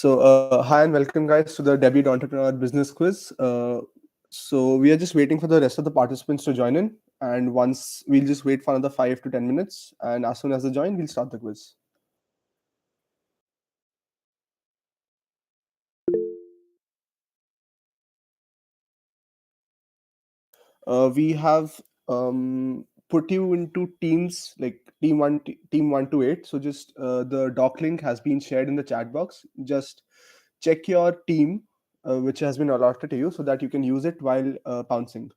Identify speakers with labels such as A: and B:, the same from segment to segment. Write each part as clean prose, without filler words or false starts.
A: Hi and welcome, guys, to the Debut Entrepreneur Business Quiz. We are just waiting for the rest of the participants to join in, and once we'll just wait for another 5 to 10 minutes, and as soon as they join, we'll start the quiz. We have put you into teams like team 1 to 8. So just the doc link has been shared in the chat box. Just check your team, which has been allotted to you, so that you can use it while pouncing.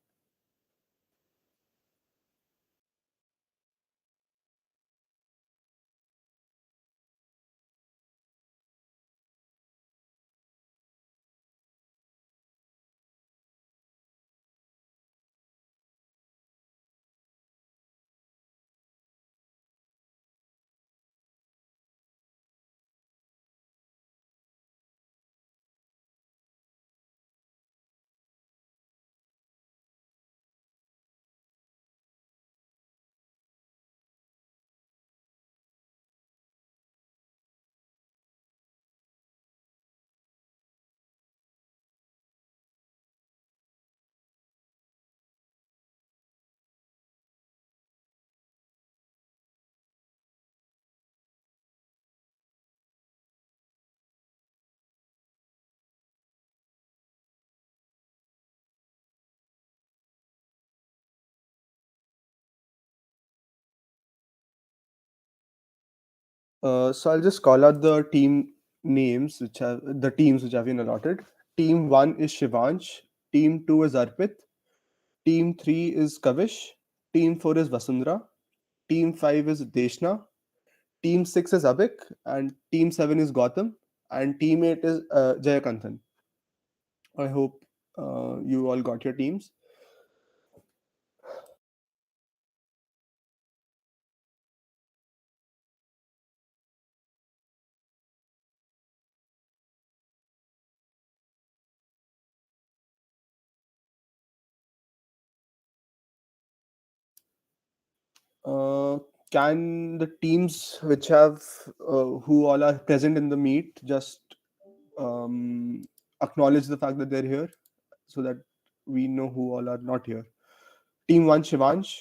A: So I'll just call out the team names which have been allotted. Team 1 is Shivansh, team 2 is Arpit, team 3 is Kavish, team 4 is Vasundhara, team 5 is Deshna, team 6 is Abhik, and team 7 is Gautam, and team 8 is Jayakanthan. I hope you all got your teams. Uh, can the teams which have who all are present in the meet just acknowledge the fact that they're here so that we know who all are not here? Team 1 Shivansh.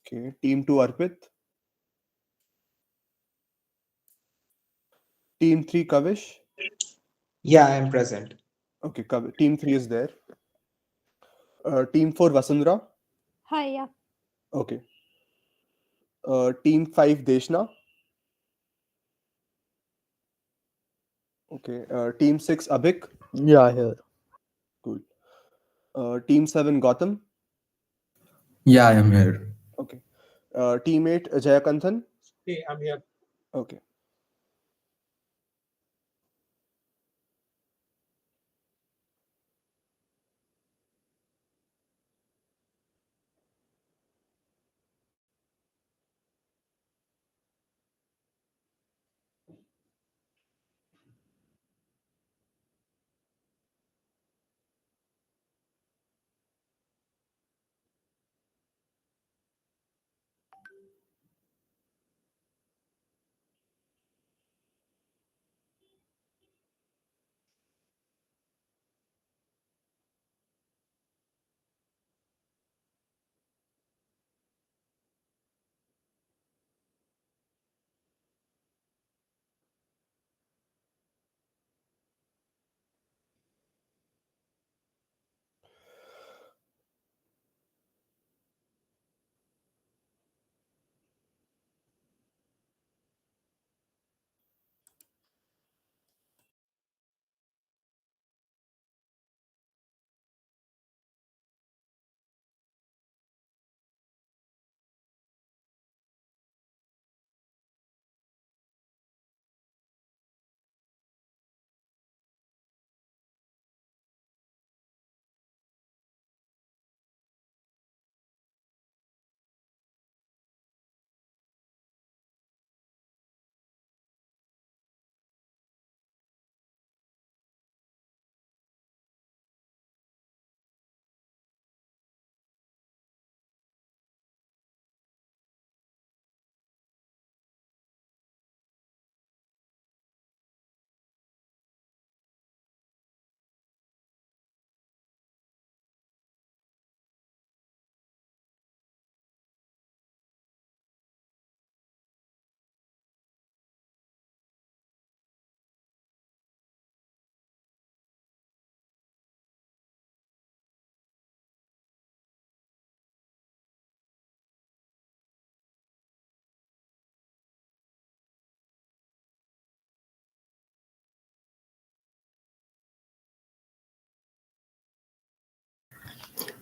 A: Okay. Team 2 Arpit. Team 3 Kavish.
B: Yeah, I am present.
A: Okay, team 3 is there. Team 4 Vasundhara.
C: Hi, yeah.
A: Okay. Team 5 Deshna. Okay. Team 6 Abhik.
D: Yeah, here.
A: Cool. Team 7 Gautam.
E: Yeah, I am here.
A: Okay. Team 8 Jayakanthan.
F: Hey, I'm here.
A: Okay.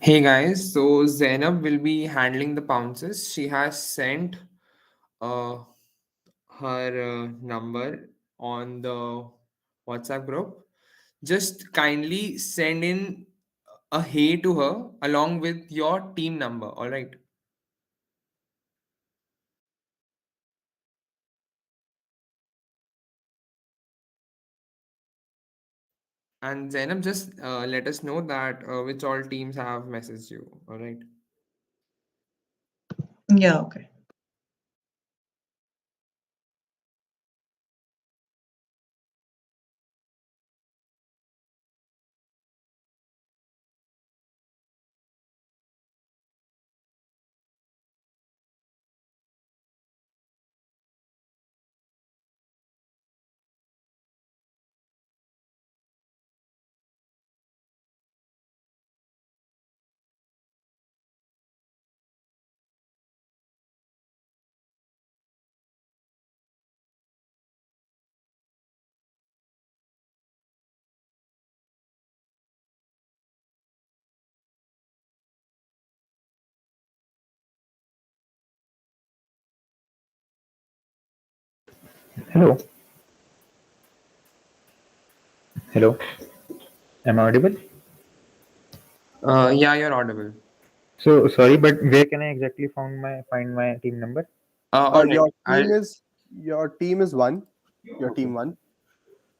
C: Hey guys, so Zainab will be handling the pounces. She has sent uh, her number on the WhatsApp group. Just kindly send in a hey to her along with your team number, all right? And Zainab, just let us know that which all teams have messaged you, all right?
D: Yeah, okay.
F: Hello, hello. Am I audible?
C: Yeah, you're audible.
F: So sorry, but where can I exactly find my team number?
C: All right,
A: Your
C: I'll
A: team is one. Your team one.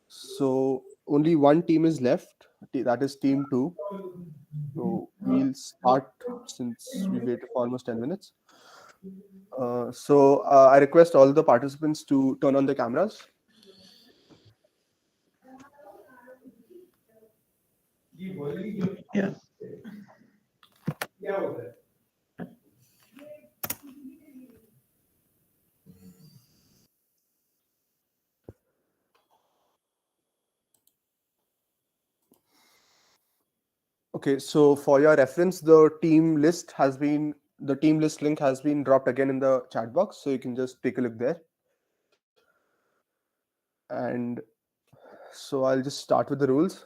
A: So only one team is left. That is team two. So we'll start since we waited for almost 10 minutes. I request all the participants to turn on the cameras.
D: Yeah.
A: Okay, so for your reference, the team list link has been dropped again in the chat box, so you can just take a look there. And so I'll just start with the rules.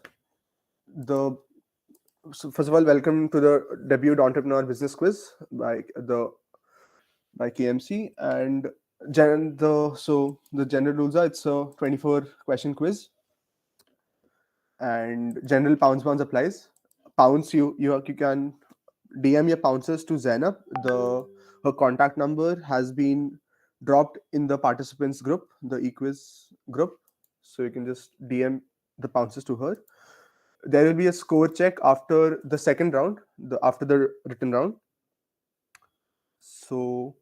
A: The so first of all, welcome to the debut entrepreneur business quiz by KMC. And the general rules are it's a 24 question quiz, and general pounds applies. Pounds you can DM your pounces to Zainab. Her contact number has been dropped in the participants group, the equiz group. So you can just DM the pounces to her. There will be a score check after the second round, after the written round. So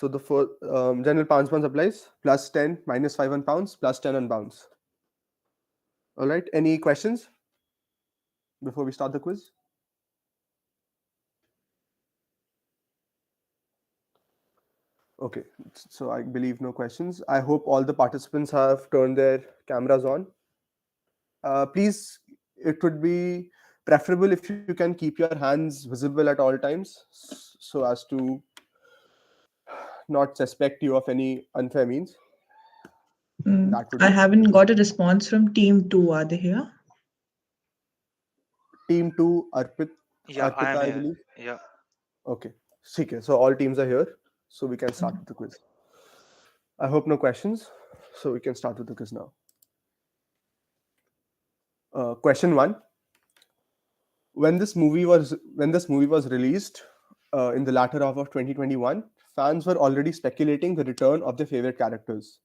A: the general pounds applies plus 10 minus 5 on pounds plus 10 on bounds. All right. Any questions before we start the quiz? Okay, so I believe no questions. I hope all the participants have turned their cameras on. Please, it would be preferable if you can keep your hands visible at all times so as to not suspect you of any unfair means. That would
D: I
A: be
D: haven't
A: preferable.
D: got a response from team two. Are they here?
A: Team 2,
G: Yeah, I
A: Arpita,
G: am
A: I
G: here.
A: believe.
G: Yeah.
A: Okay, okay, so all teams are here, so we can start with the quiz. I hope no questions, so we can start with the quiz now. Question 1. When this movie was released in the latter half of 2021, fans were already speculating the return of their favorite characters.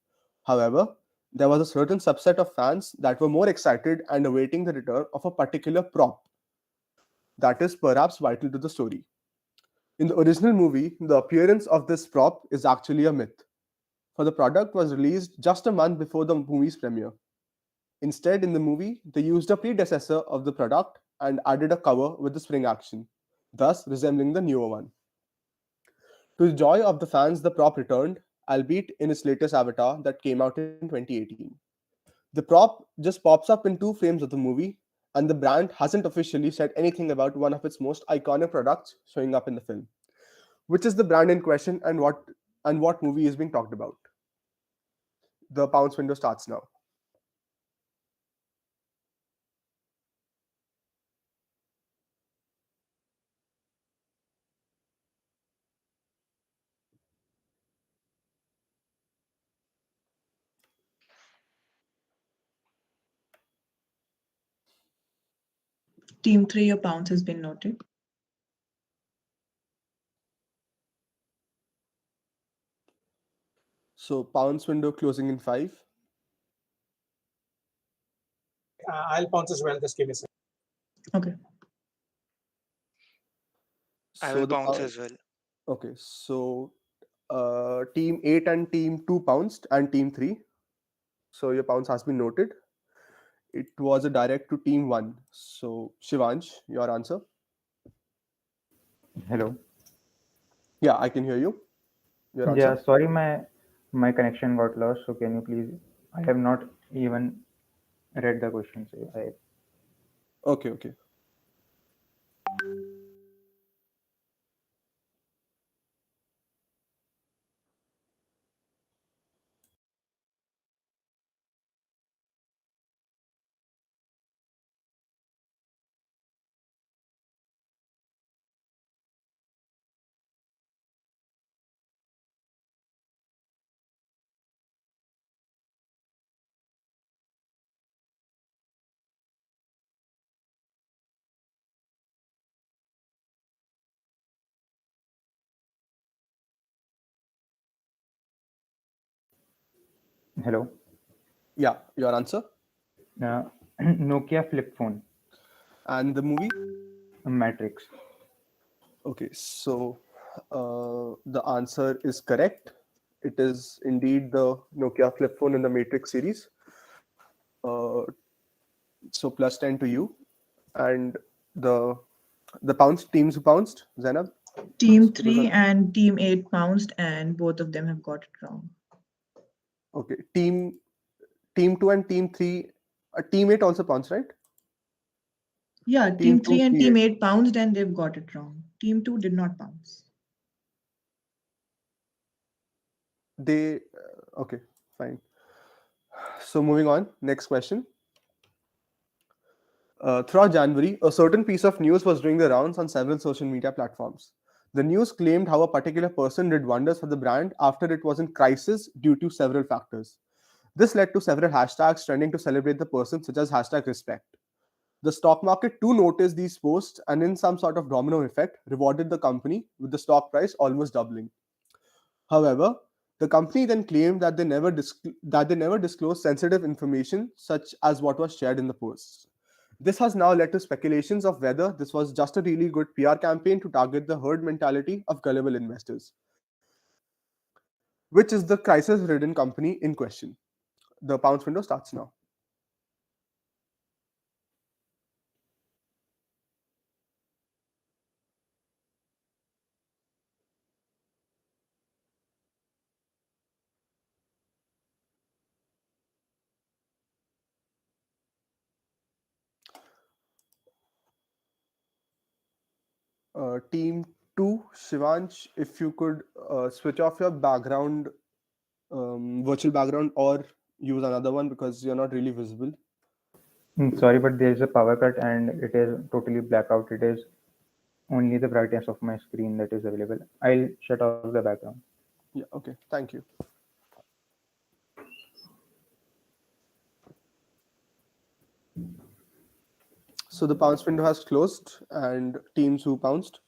A: However, there was a certain subset of fans that were more excited and awaiting the return of a particular prop that is perhaps vital to the story. In the original movie, the appearance of this prop is actually a myth, for the product was released just a month before the movie's premiere. Instead, in the movie, they used a predecessor of the product and added a cover with the spring action, thus resembling the newer one. To the joy of the fans, the prop returned, albeit in its latest avatar that came out in 2018. The prop just pops up in two frames of the movie, and the brand hasn't officially said anything about one of its most iconic products showing up in the film. Which is the brand in question, and what movie is being talked about? The pounds window starts now.
D: Team 3, your pounce has been noted.
A: So pounce window closing in 5.
G: I'll pounce as well. Just give me a second.
D: Okay.
H: I
A: So
H: will
A: the
H: pounce as well.
A: okay. So team 8 and team 2 pounced, and team 3. So your pounce has been noted. It was a direct to team 1. So Shivansh, your answer.
F: Hello.
A: Yeah, I can hear you. Your
F: Yeah,
A: answer.
F: sorry, my connection got lost. So can you please? I have not even read the question. So I
A: Okay, okay.
F: hello.
A: Yeah, your answer.
F: Uh, Nokia flip phone,
A: And the movie.
F: Matrix.
A: Okay, so the answer is correct. It is indeed the Nokia flip phone in the Matrix series. Uh, so plus 10 to you. And the the pounced teams who pounced, Zainab.
D: Team
A: It was
D: 3 and Team 8 pounced, and both of them have got it wrong.
A: okay. Team 2 and team 3. Teammate also pounced, right?
D: Yeah,
A: Team
D: Team 3
A: 2
D: and Team
A: T8.
D: 8 pounced, and they've got it wrong. Team 2 did not pounce.
A: They okay, fine. So moving on, next question. Throughout January, a certain piece of news was doing the rounds on several social media platforms. The news claimed how a particular person did wonders for the brand after it was in crisis due to several factors. This led to several hashtags trending to celebrate the person, such as hashtag respect. The stock market too noticed these posts and, in some sort of domino effect, rewarded the company with the stock price almost doubling. However, the company then claimed that they never disclosed sensitive information such as what was shared in the posts. This has now led to speculations of whether this was just a really good PR campaign to target the herd mentality of gullible investors, which is the crisis ridden company in question. The pounds window starts now. Team 2, Shivansh, if you could switch off your background, virtual background, or use another one because you're not really visible.
F: Sorry, but there is a power cut and it is totally blackout. It is only the brightness of my screen that is available. I'll shut off the background.
A: Yeah, okay, thank you. So the pounce window has closed, and teams who pounced.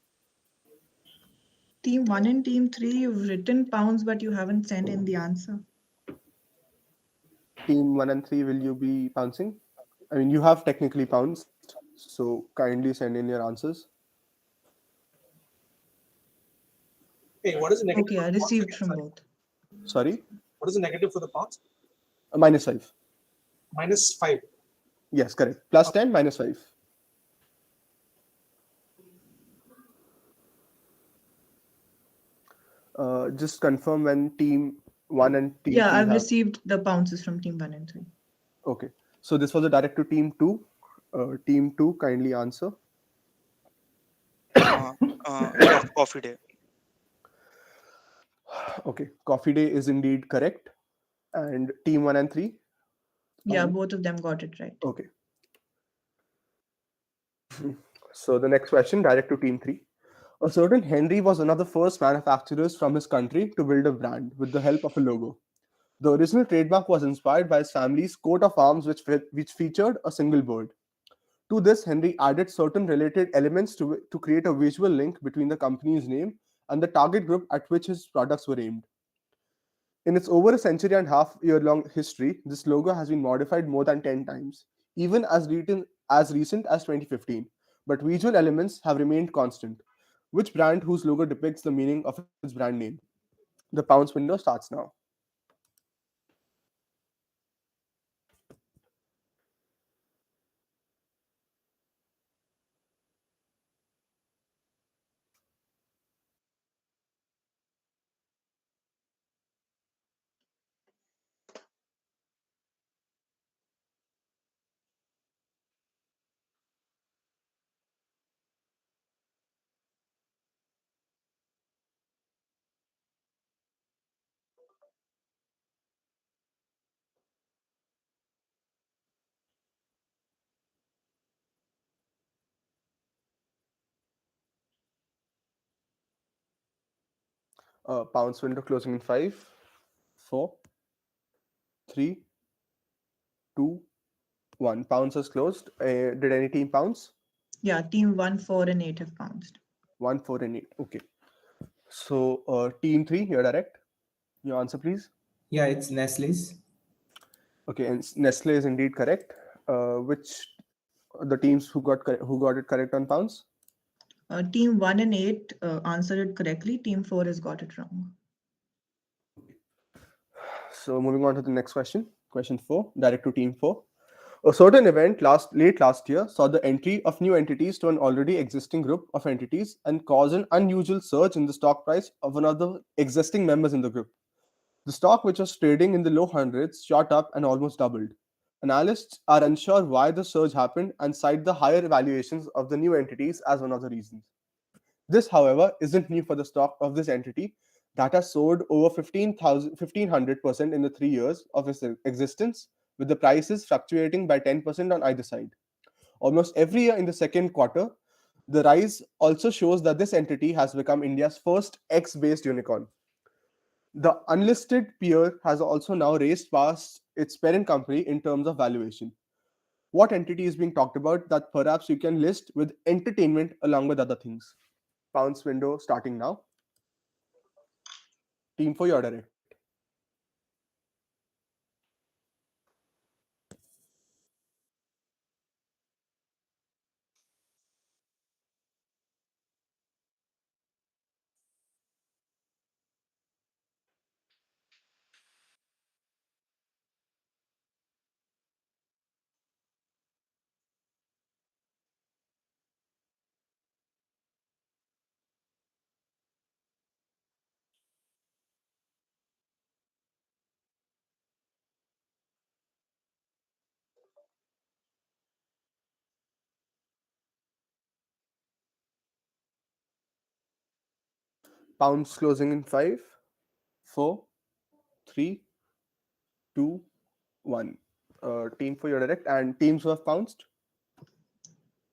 D: Team 1 and Team 3, you've written pounds, but you haven't sent in the answer.
A: Team 1 and 3, will you be pouncing? I mean, you have technically pounced, so kindly send in your answers.
G: Hey, what is the negative
D: Okay,
G: for
D: I
G: the pounds
D: received
G: again?
D: from
G: Sorry.
D: both.
A: Sorry?
G: What is the negative for the pounds?
A: -5.
G: -5.
A: Yes, correct. Plus 10, -5. Just confirm when team 1 and team
D: Yeah,
A: 3
D: I've
A: have.
D: received the pounces from Team 1 and 3.
A: Okay. So this was a direct to team 2. Team 2, kindly answer.
H: Uh, Coffee day.
A: Okay. Coffee Day is indeed correct. And team 1 and 3?
D: Yeah,
A: Pavni?
D: both of them got it right.
A: Okay. So the next question, direct to team 3. A certain Henry was one of the first manufacturers from his country to build a brand with the help of a logo. The original trademark was inspired by his family's coat of arms, which featured a single bird. To this, Henry added certain related elements to create a visual link between the company's name and the target group at which his products were aimed. In its over a century and a half year long history, this logo has been modified more than 10 times, even as recent as 2015. But visual elements have remained constant. Which brand whose logo depicts the meaning of its brand name? The pounds window starts now. Pounds window closing in 5, 4, 3, 2, 1. Pounds has closed. Did any team pounds?
D: Yeah, team 1, 4, and 8 have bounced.
A: 1, 4, and 8. Okay. So, team 3, you're direct. Your answer, please.
B: Yeah, it's Nestle's.
A: Okay, and Nestle is indeed correct. Which the teams who got it correct on pounds?
D: Team 1 and 8 answered it correctly. Team 4 has got it wrong.
A: So moving on to the next question. Question 4, direct to team 4. A certain event late last year saw the entry of new entities to an already existing group of entities and caused an unusual surge in the stock price of one of the existing members in the group. The stock, which was trading in the low hundreds, shot up and almost doubled. Analysts are unsure why the surge happened and cite the higher valuations of the new entities as one of the reasons. This, however, isn't new for the stock of this entity that has soared over 1,500% in the 3 years of its existence, with the prices fluctuating by 10% on either side. Almost every year in the second quarter, the rise also shows that this entity has become India's first X based unicorn. The unlisted peer has also now raced past its parent company in terms of valuation. What entity is being talked about that perhaps you can list with entertainment along with other things? Pounds window starting now. Team for your direct. Pounds closing in 5, 4, 3, 2, 1. Team for your direct and teams who have pounced.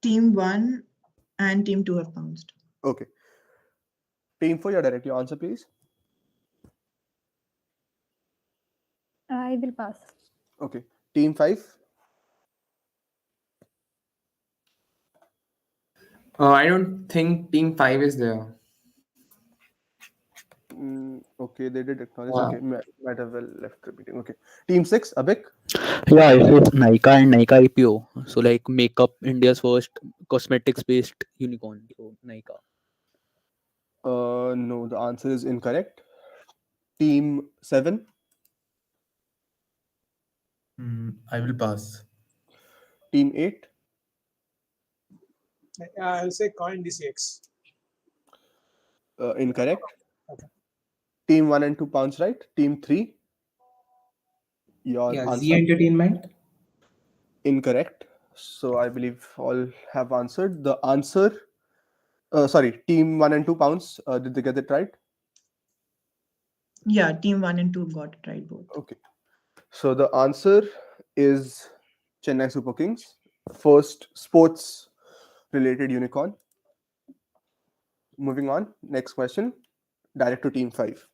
D: Team 1 and team 2 have bounced.
A: Okay. Team for your direct. Your answer, please.
I: I will pass.
A: Okay. Team 5.
C: I don't think team 5 is there.
A: Okay, they did acknowledge.
J: Yeah.
A: Okay, might have well left the meeting. Okay. Team 6, Abik.
J: Yeah, it's Nika and Nika IPO. So like makeup India's first cosmetics based unicorn. So Nika.
A: No, the answer is incorrect. Team 7.
E: I will pass.
A: Team 8.
G: I'll say Coin DCX.
A: Incorrect.
G: Okay.
A: Team 1 and 2 pounds right. Team 3. Your
B: Yeah,
A: answer.
B: Z Entertainment.
A: Incorrect. So I believe all have answered. The answer. Sorry, team 1 and 2 pounds. Did they get it right?
D: Yeah, team 1 and 2 got it right both.
A: Okay. So the answer is Chennai Super Kings, first sports related unicorn. Moving on, next question, direct to team 5.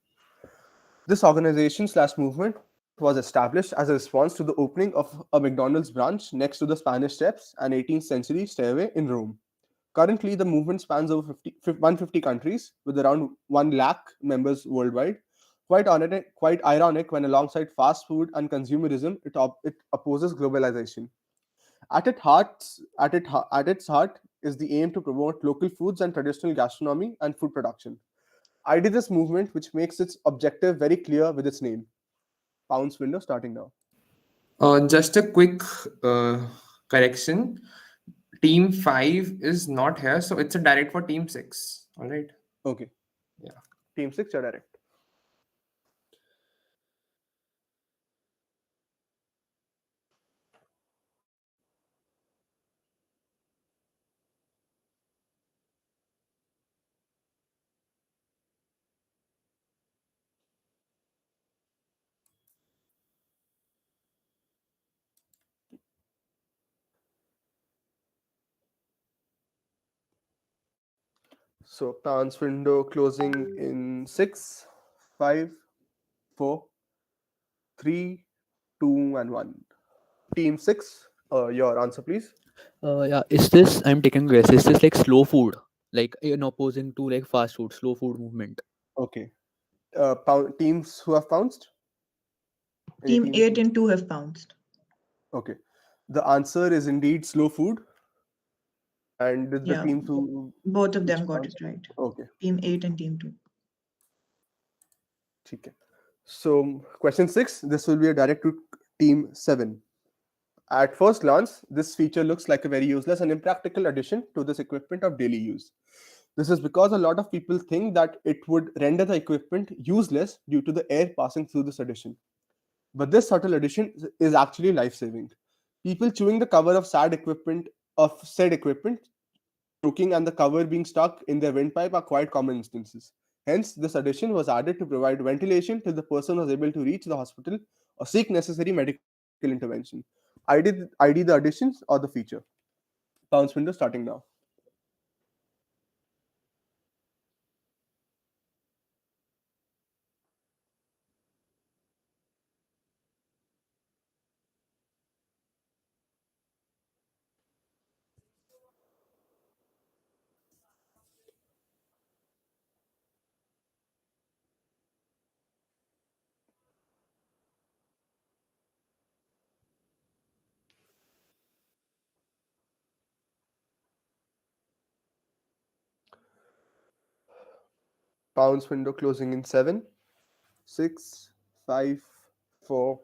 A: This organization slash movement was established as a response to the opening of a McDonald's branch next to the Spanish Steps, an 18th century stairway in Rome. Currently, the movement spans over 150 countries with around 1 lakh members worldwide. Quite ironic when, alongside fast food and consumerism, it opposes globalization. At its heart is the aim to promote local foods and traditional gastronomy and food production. I did this movement, which makes its objective very clear with its name. Pounds window starting now.
C: Just a quick correction. Team 5 is not here, so it's a direct for Team 6. All right.
A: Okay.
C: Yeah.
A: Team 6, you're direct. So pounds window closing in 6, 5, 4, 3, 2, and 1. Team 6, your answer, please.
J: Yeah, is this, I'm taking a guess, is this like slow food? Like in opposing to like fast food, slow food movement?
A: Okay. Teams who have pounced? Any
D: Team
A: teams?
D: 8 and 2 have pounced.
A: Okay. The answer is indeed slow food. And the
D: Yeah,
A: teams who
D: both of
A: which
D: them got
A: pounced?
D: it right.
A: Okay.
D: Team 8 and Team 2.
A: Okay. So question 6, this will be a direct to team 7. At first glance, this feature looks like a very useless and impractical addition to this equipment of daily use. This is because a lot of people think that it would render the equipment useless due to the air passing through this addition. But this subtle addition is actually life-saving. People chewing the cover of said equipment, choking, and the cover being stuck in their windpipe are quite common instances. Hence, this addition was added to provide ventilation till the person was able to reach the hospital or seek necessary medical intervention. ID the additions or the feature. Pounds window starting now. Pounds window closing in 7, 6, 5, 4,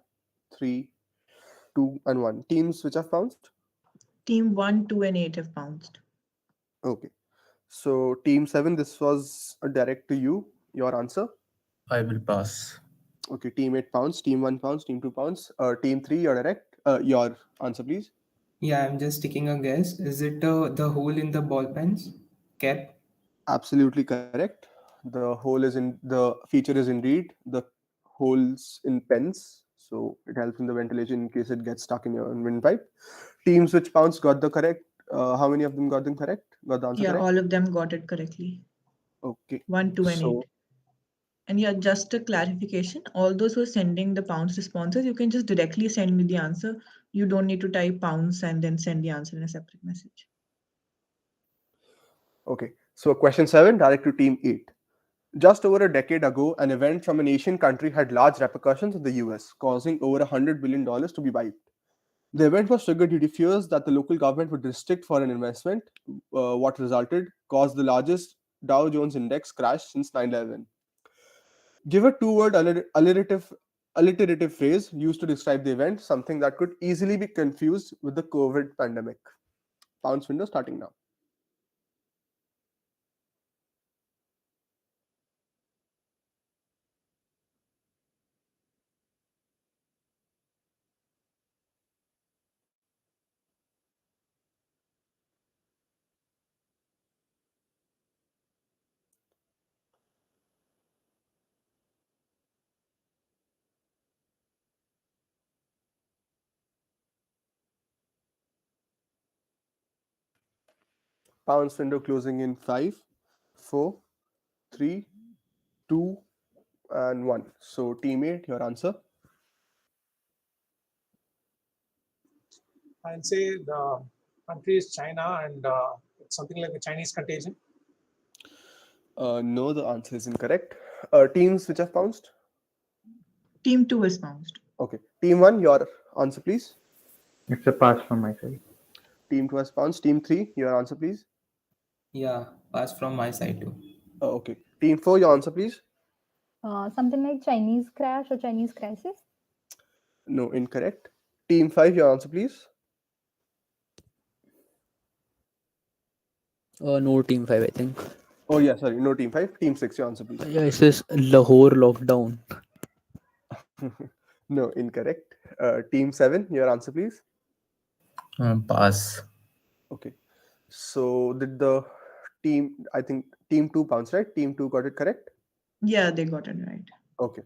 A: 3, 2, and 1. Teams which have pounced?
D: Team 1, 2, and 8 have pounced.
A: Okay. So, team 7, this was a direct to you. Your answer?
E: I will pass.
A: Okay. Team 8 pounds, team 1 pounds, team 2 pounds. Team 3, your direct. Your answer, please.
B: Yeah, I'm just taking a guess. Is it the hole in the ball pens cap?
A: Absolutely correct. The feature is indeed the holes in pens. So, it helps in the ventilation in case it gets stuck in your windpipe. Teams which pounds got the correct. How many of them got them correct? Got the answer
D: Yeah,
A: correct?
D: all of them got it correctly.
A: Okay.
D: 1, 2, and 8.
A: So,
D: And yeah, just a clarification, all those who are sending the pounds responses, you can just directly send me the answer. You don't need to type pounds and then send the answer in a separate message.
A: okay. So, question 7, direct to team 8. Just over a decade ago, an event from an Asian country had large repercussions in the US, causing over $100 billion to be wiped. The event was triggered due to fears that the local government would restrict foreign investment. What resulted caused the largest Dow Jones index crash since 9/11. Give a two-word alliterative phrase used to describe the event, something that could easily be confused with the COVID pandemic. Pounds window starting now. Pounds window closing in 5, 4, 3, 2, and 1. So, teammate, your answer?
G: I'll say the country is China and it's something like the Chinese contagion.
A: No, the answer is incorrect. Teams which have bounced?
D: Team 2 is bounced.
A: Okay. Team 1, your answer, please.
F: It's a pass from my side.
A: Team 2 has bounced. Team 3, your answer, please.
B: Yeah, pass from my side too.
A: Okay. Team 4, your answer, please.
I: Something like Chinese crash or Chinese crisis.
A: No, incorrect. Team 5, your answer, please.
J: No, team 5, I think.
A: Oh, yeah, sorry. No, Team 5. Team 6, your answer, please.
J: Yeah, it says Lahore lockdown.
A: No, incorrect. Team 7, your answer, please.
E: Pass.
A: Okay. So, did the team, I think Team 2 bounce, right? Team 2 got it correct?
D: Yeah, they got it right.
A: Okay.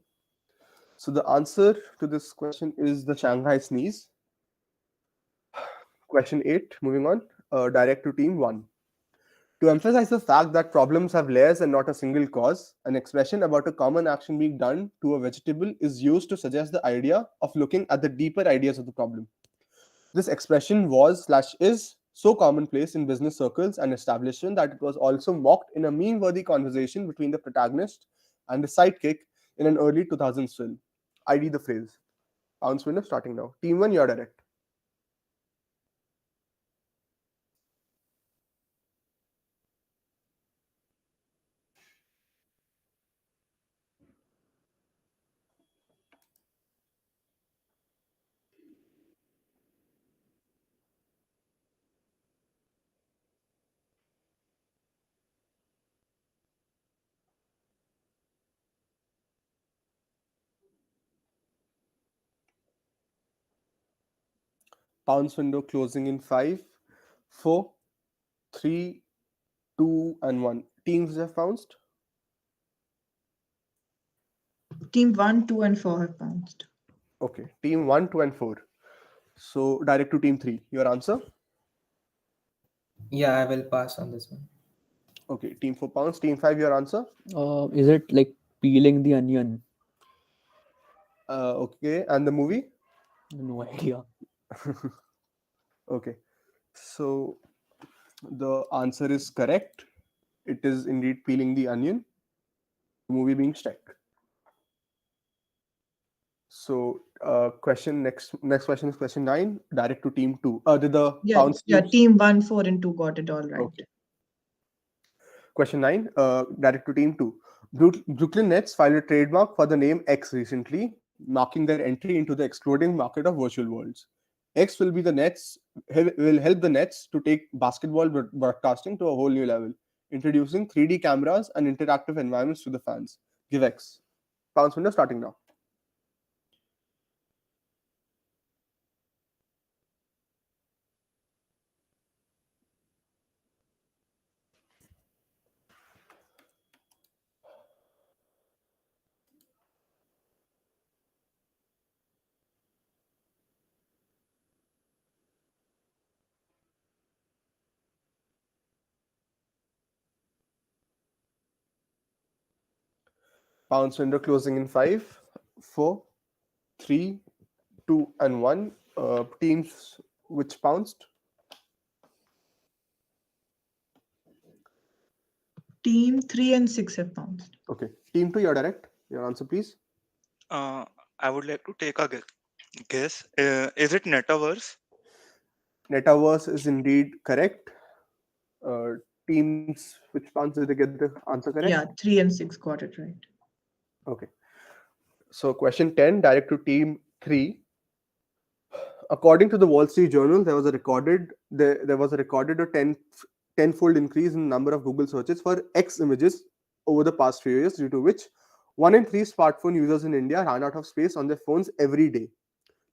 A: So, the answer to this question is the Shanghai sneeze. Question 8, moving on. Direct to Team 1. To emphasize the fact that problems have layers and not a single cause, an expression about a common action being done to a vegetable is used to suggest the idea of looking at the deeper ideas of the problem. This expression was/is so commonplace in business circles and establishment that it was also mocked in a meme-worthy conversation between the protagonist and the sidekick in an early 2000s film. ID the phrase. Pounds winner starting now. Team 1, you're direct. Pounds window closing in 5, 4, 3, 2, and 1. Teams have bounced.
D: Team 1, 2, and 4 have bounced.
A: Okay. Team 1, 2, and 4. So direct to Team 3. Your answer?
B: Yeah, I will pass on this one.
A: Okay. Team 4 pounds. Team 5, your answer?
J: Is it like peeling the onion?
A: Okay. And the movie?
J: No idea.
A: Okay. So the answer is correct. It is indeed peeling the onion. The movie being Shrek. So next question is question 9. Direct to Team 2. Did the pounds
D: Yeah,
A: teams?
D: team 1, 4, and 2 got it all right.
A: Okay. Question 9. Direct to Team 2. Brooklyn Nets filed a trademark for the name X recently, marking their entry into the exploding market of virtual worlds. X will help the Nets to take basketball broadcasting to a whole new level, introducing 3D cameras and interactive environments to the fans. Give X. Pounds window starting now. Pounds window closing in 5, 4, 3, 2, and 1. Teams which pounced?
D: Team 3 and 6 have bounced.
A: Okay. Team 2, you're direct. Your answer, please.
H: I would like to take a guess. Is it Metaverse?
A: Metaverse is indeed correct. Teams which pounced, did they get the answer correct?
D: Yeah, 3 and 6 got it right.
A: Okay. So question 10, direct to Team 3. According to the Wall Street Journal, there was a recorded tenfold increase in number of Google searches for X images over the past few years, due to which 1 in 3 smartphone users in India ran out of space on their phones every day.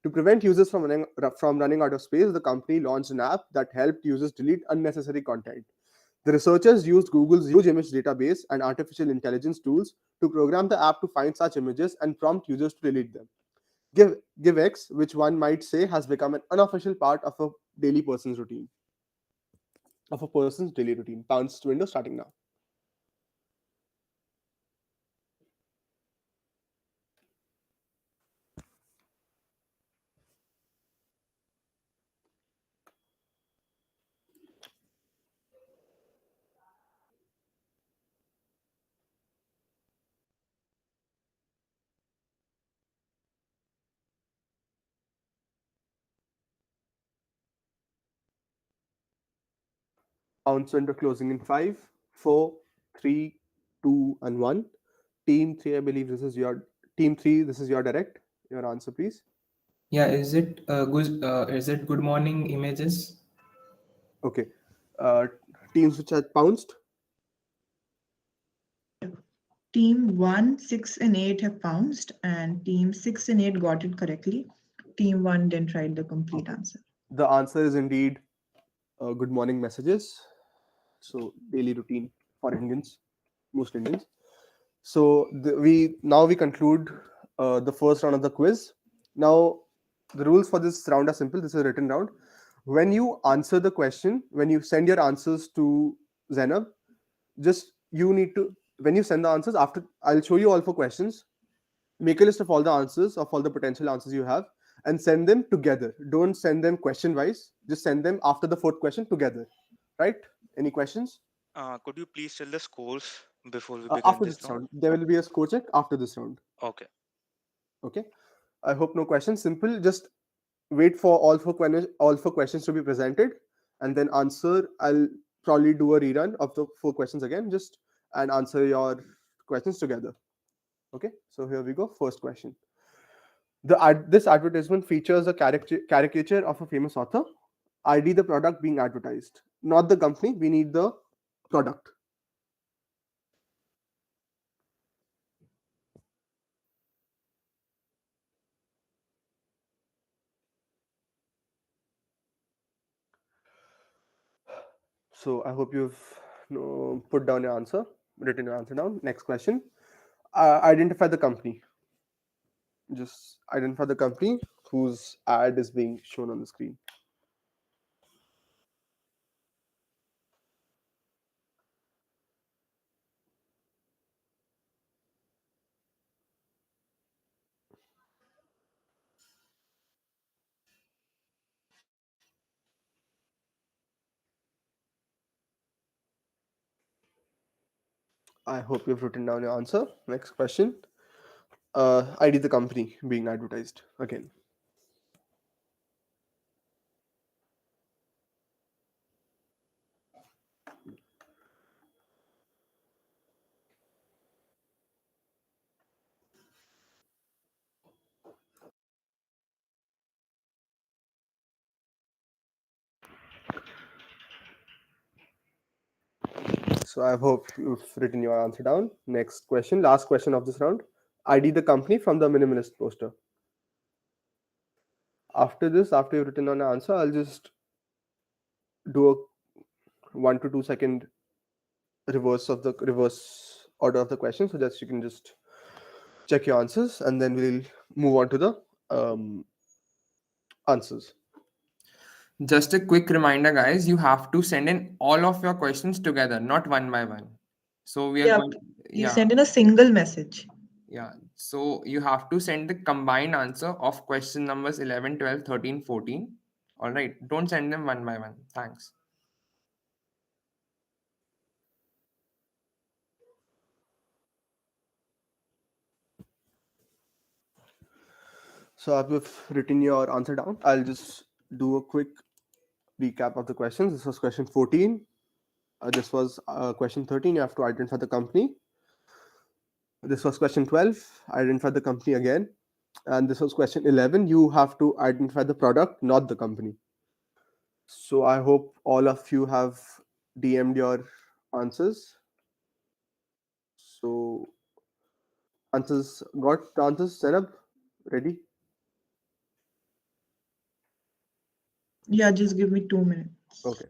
A: To prevent users from running out of space, the company launched an app that helped users delete unnecessary content. The researchers used Google's huge image database and artificial intelligence tools to program the app to find such images and prompt users to delete them. GiveX, which one might say has become an unofficial part of a person's routine. Of a person's daily routine. Pounds window starting now. Pound center closing in 5, 4, 3, 2, and 1. Team 3, I believe this is your team 3. This is your direct. Your answer, please.
B: Yeah, is it good morning images?
A: Okay. Teams which had pounced.
D: Team 1, 6, and 8 have pounced, and team 6 and 8 got it correctly. Team 1 didn't write the complete answer.
A: The answer is indeed good morning messages. So daily routine for Indians, most Indians. So we conclude the first round of the quiz. Now the rules for this round are simple. This is a written round. When you answer the question, when you send your answers to Zainab, just you need to, when you send the answers, after I'll show you all four questions, make a list of all the answers, of all the potential answers you have, and send them together. Don't send them question wise, just send them after the fourth question together. Right? Any questions?
H: Could you please tell the scores before we begin
A: After
H: this
A: this
H: round?
A: round, there will be a score check after this round.
H: Okay.
A: Okay. I hope no questions. Simple. Just wait for all four questions to be presented, and then answer. I'll probably do a rerun of the four questions again, just and answer your questions together. Okay. So here we go. First question. This advertisement features a caricature of a famous author. ID the product being advertised, not the company. We need the product. So I hope you've put down your answer, written your answer down. Next question. Identify the company. Just identify the company whose ad is being shown on the screen. I hope you've written down your answer. Next question. ID the company being advertised again. So I hope you've written your answer down. Next question, last question of this round. ID the company from the minimalist poster. After this, after you've written down an answer, I'll just do a 1 to 2 second reverse order of the question so that you can just check your answers, and then we'll move on to the answers.
C: Just a quick reminder, guys, you have to send in all of your questions together, not one by one. So we are
D: Yeah,
C: going,
D: you
C: yeah,
D: send in a single message.
C: yeah. So you have to send the combined answer of question numbers 11, 12, 13, 14. All right. Don't send them one by one. Thanks.
A: So I've written your answer down. I'll just do a quick recap of the questions. This was question 14. This was question 13. You have to identify the company. This was question 12. Identify the company again. And this was question 11. You have to identify the product, not the company. So I hope all of you have DM'd your answers. So answers, got the answers set up? Ready?
D: Yeah, just give me 2 minutes.
A: Okay.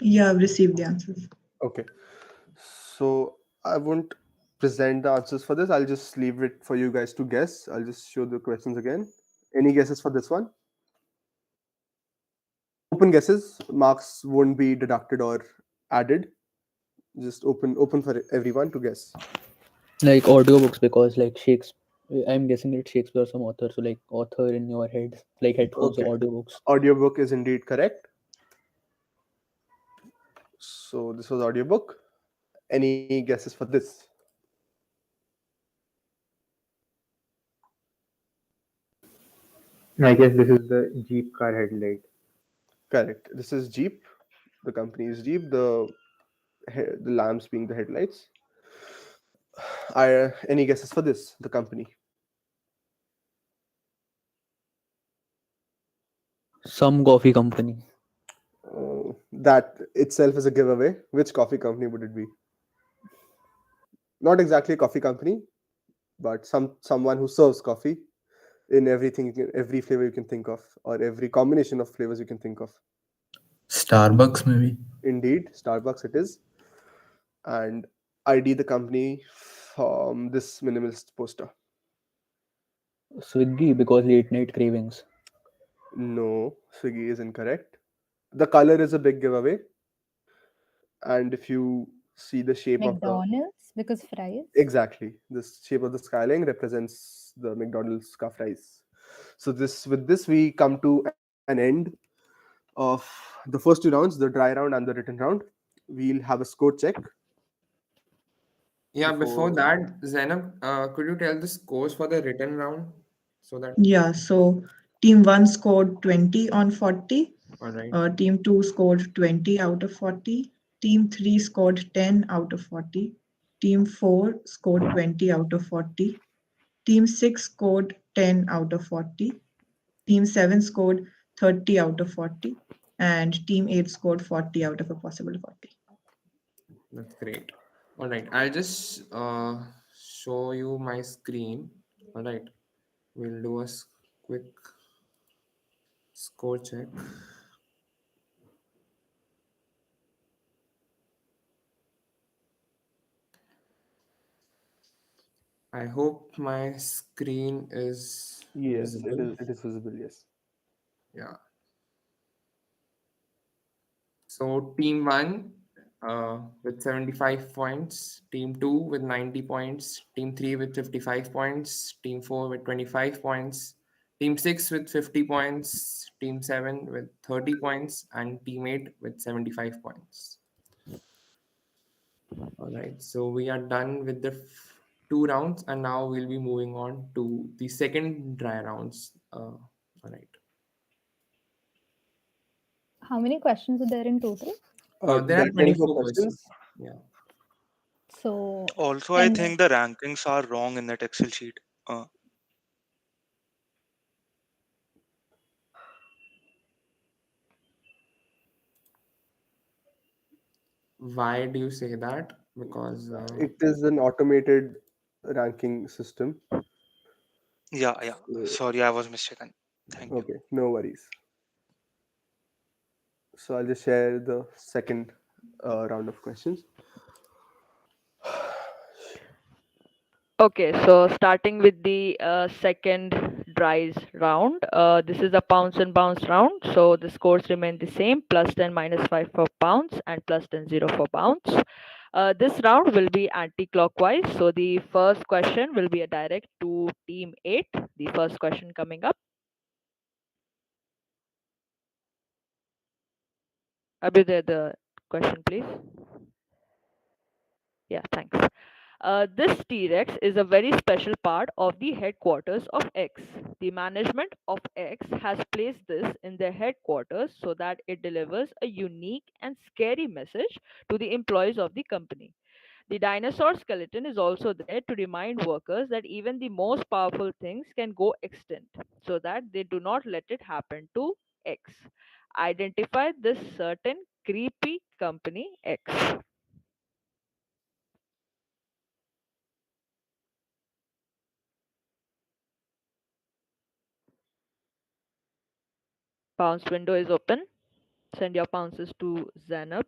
D: Yeah, I've received the answers.
A: Okay. So I won't present the answers for this. I'll just leave it for you guys to guess. I'll just show the questions again. Any guesses for this one? Open guesses. Marks won't be deducted or added. Just open for everyone to guess.
J: Like audiobooks, because like Shakespeare, I'm guessing it's Shakespeare or some author. So like author in your head, like headphones or
A: Okay.
J: audiobooks.
A: Audiobook is indeed correct. So this was audiobook. Any guesses for this?
F: I guess this is the Jeep car headlight.
A: Correct. This is Jeep. The company is Jeep. The lamps being the headlights. Any guesses for this? The company.
J: Some coffee company.
A: That itself is a giveaway. Which coffee company would it be? Not exactly a coffee company, but someone who serves coffee in every flavor you can think of, or every combination of flavors you can think of.
E: Starbucks maybe.
A: Indeed, Starbucks it is. And ID the company from this minimalist poster.
J: Swiggy, because late night cravings.
A: No, Swiggy is incorrect. The color is a big giveaway. And if you see the shape of the
I: McDonald's because fries.
A: exactly the shape of the skyline represents the McDonald's car fries. So with this we come to an end of the first two rounds, the dry round and the written round. We'll have a score check
C: Yeah, before
A: before.
C: that, Zainab, could you tell the scores for the written round so that,
D: Yeah, so team 1 scored 20 on 40.
C: all right.
D: Team 2 scored 20 out of 40. Team 3 scored 10 out of 40. Team 4 scored 20 out of 40. Team 6 scored 10 out of 40. Team 7 scored 30 out of 40. And Team 8 scored 40 out of a possible 40.
C: That's great. All right, I'll just show you my screen. All right, we'll do a quick score check. I hope my screen is
A: Yes, it
C: visible.
A: is. It is visible. Yes.
C: Yeah. So team one with 75 points, team two with 90 points, team three with 55 points, team four with 25 points, team six with 50 points, team seven with 30 points, and team eight with 75 points. All right, so we are done with the two rounds, and now we'll be moving on to the second dry rounds. All right.
I: How many questions are there in total?
C: There are
A: There are 24
C: 24 questions.
A: questions.
C: Yeah.
I: So
H: Also, I
I: 10
H: think the rankings are wrong in that Excel sheet.
C: Why do you say that? Because
A: It is an automated ranking system.
H: Yeah.
A: So,
H: Sorry, I was mistaken. Thank you.
A: okay, no worries. So I'll just share the second round of questions.
K: Okay, so starting with the second dries round, this is a pounds and bounce round. So the scores remain the same, plus 10, minus 5 for pounds and plus 10, 0 for pounds. This round will be anti-clockwise. So the first question will be a direct to team 8. The first question coming up. Abhyuday, the question, please. Yeah, thanks. This T-Rex is a very special part of the headquarters of X. The management of X has placed this in their headquarters so that it delivers a unique and scary message to the employees of the company. The dinosaur skeleton is also there to remind workers that even the most powerful things can go extinct, so that they do not let it happen to X. Identify this certain creepy company X. Bounce window is open. Send your pounces to Zainab.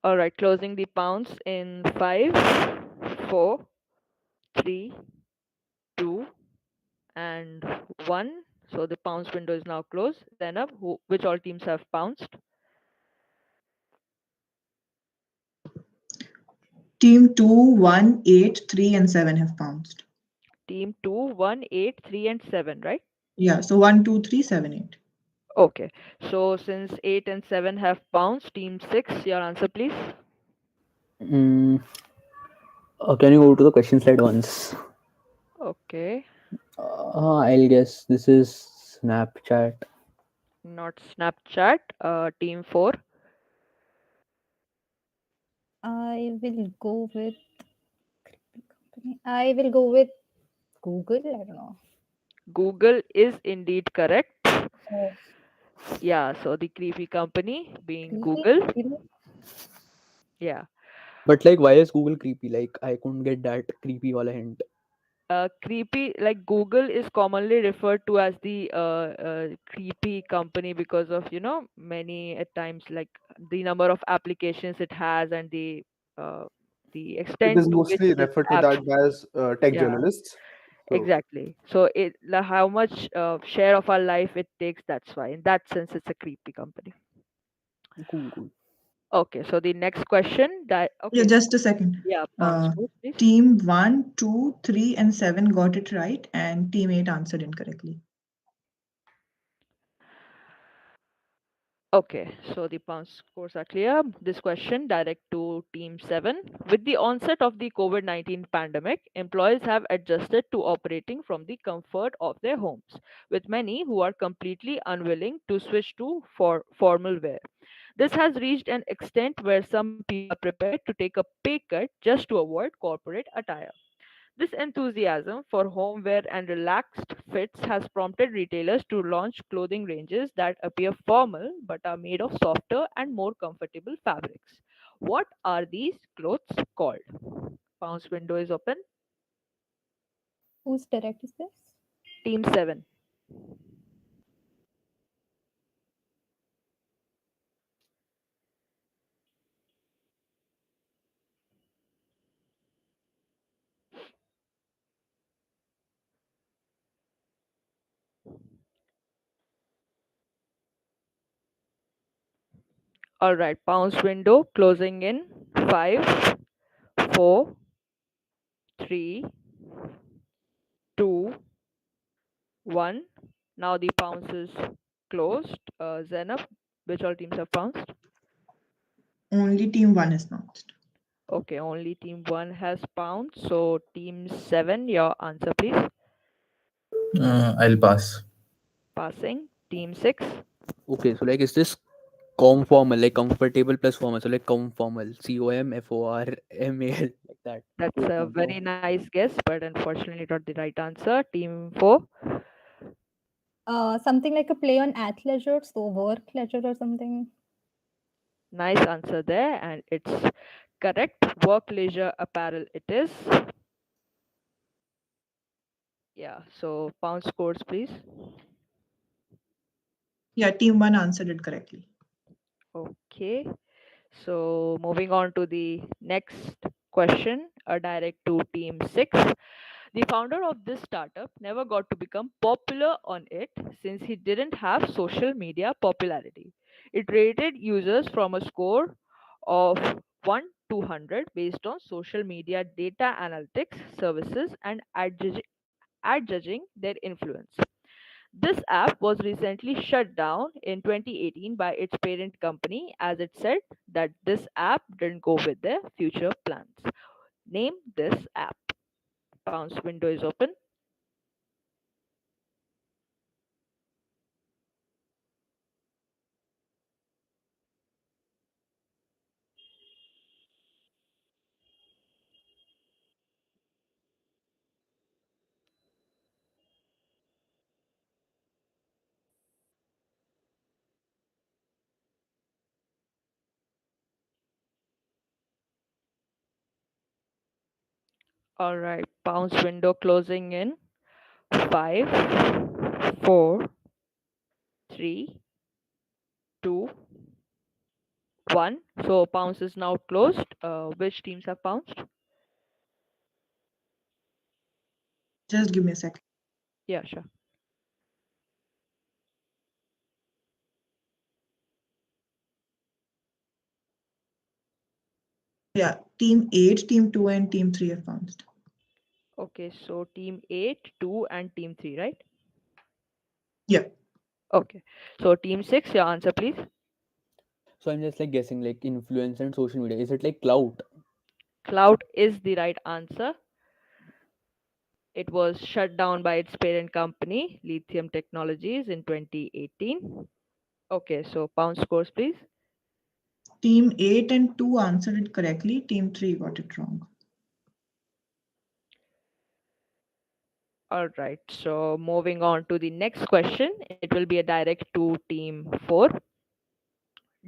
K: All right, closing the pounds in 5, 4, 3, 2, and 1. So the pounds window is now closed. Zainab, which all teams have pounced?
D: Team 2, 1, 8, 3, and 7 have pounced.
K: Team 2, 1, 8, 3, and 7, right?
D: Yeah, so 1, 2, 3, 7, 8.
K: Okay. So since 8 and 7 have pounced, team 6, your answer, please.
J: Mm, can you go to the question slide once?
K: Okay.
J: I'll guess this is Snapchat.
K: Not Snapchat. Team 4.
I: I will go with creepy company. I will go with Google. I don't know.
K: Google is indeed correct.
I: Oh,
K: Yeah, so the creepy company being
I: creepy.
K: Google.
I: Really?
K: Yeah.
J: But like, why is Google creepy? Like, I couldn't get that creepy wala hint.
K: Creepy, like Google is commonly referred to as the creepy company because of, many at times, like the number of applications it has and the
A: It
K: extent
A: is
K: to which
A: mostly
K: this
A: referred to
K: app.
A: that by as tech
K: Yeah,
A: journalists. So
K: exactly. So how much share of our life it takes, that's why. In that sense, it's a creepy company.
J: Cool, cool.
K: Okay, so the next question that
D: Yeah,
K: okay,
D: just a second.
K: yeah, pound score, please.
D: Team 1, 2, 3, and 7 got it right, and team 8 answered incorrectly.
K: Okay, so the pound scores are clear. This question direct to Team 7. With the onset of the COVID-19 pandemic, employees have adjusted to operating from the comfort of their homes, with many who are completely unwilling to switch to formal wear. This has reached an extent where some people are prepared to take a pay cut just to avoid corporate attire. This enthusiasm for homeware and relaxed fits has prompted retailers to launch clothing ranges that appear formal but are made of softer and more comfortable fabrics. What are these clothes called? Pounds window is open.
I: Whose direct is this?
K: Team 7. All right, pounds window closing in 5, 4, 3, 2, 1. Now the pounds is closed. Zainab, which all teams have pounced?
D: Only team 1 is bounced.
K: Okay, only team 1 has pounced. So team 7, your answer, please.
E: I'll pass.
K: Passing. Team 6.
J: Okay, so like, is this conformal, like comfortable plus formal? So like conformal, COMFORMAL, like that.
K: That's a
J: Conform.
K: very nice guess, but unfortunately not the right answer. Team 4.
I: Something like a play on athleisure, so work leisure or something.
K: Nice answer there, and it's correct. Work leisure apparel it is. Yeah, so pound scores, please.
D: Yeah, team 1 answered it correctly.
K: Okay, so moving on to the next question, a direct to team 6. The founder of this startup never got to become popular on it since he didn't have social media popularity. It rated users from a score of 1 to 100 based on social media data analytics services and ad judging their influence. This app was recently shut down in 2018 by its parent company as it said that this app didn't go with their future plans. Name this app. Pounds window is open. All right, bounce window closing in 5, 4, 3, 2, 1. So bounce is now closed. Which teams have bounced?
D: Just give me a second.
K: Yeah, sure.
D: Yeah, team 8, team 2, and team 3 have bounced.
K: Okay, so team 8, 2, and team 3, right?
D: Yeah.
K: Okay. So team 6, your answer, please.
J: So I'm just like guessing, like influencer and social media. Is it like clout?
K: Cloud is the right answer. It was shut down by its parent company, Lithium Technologies, in 2018. Okay, so pound scores, please.
D: Team 8 and 2 answered it correctly. Team 3 got it wrong.
K: All right, so moving on to the next question. It will be a direct to team 4.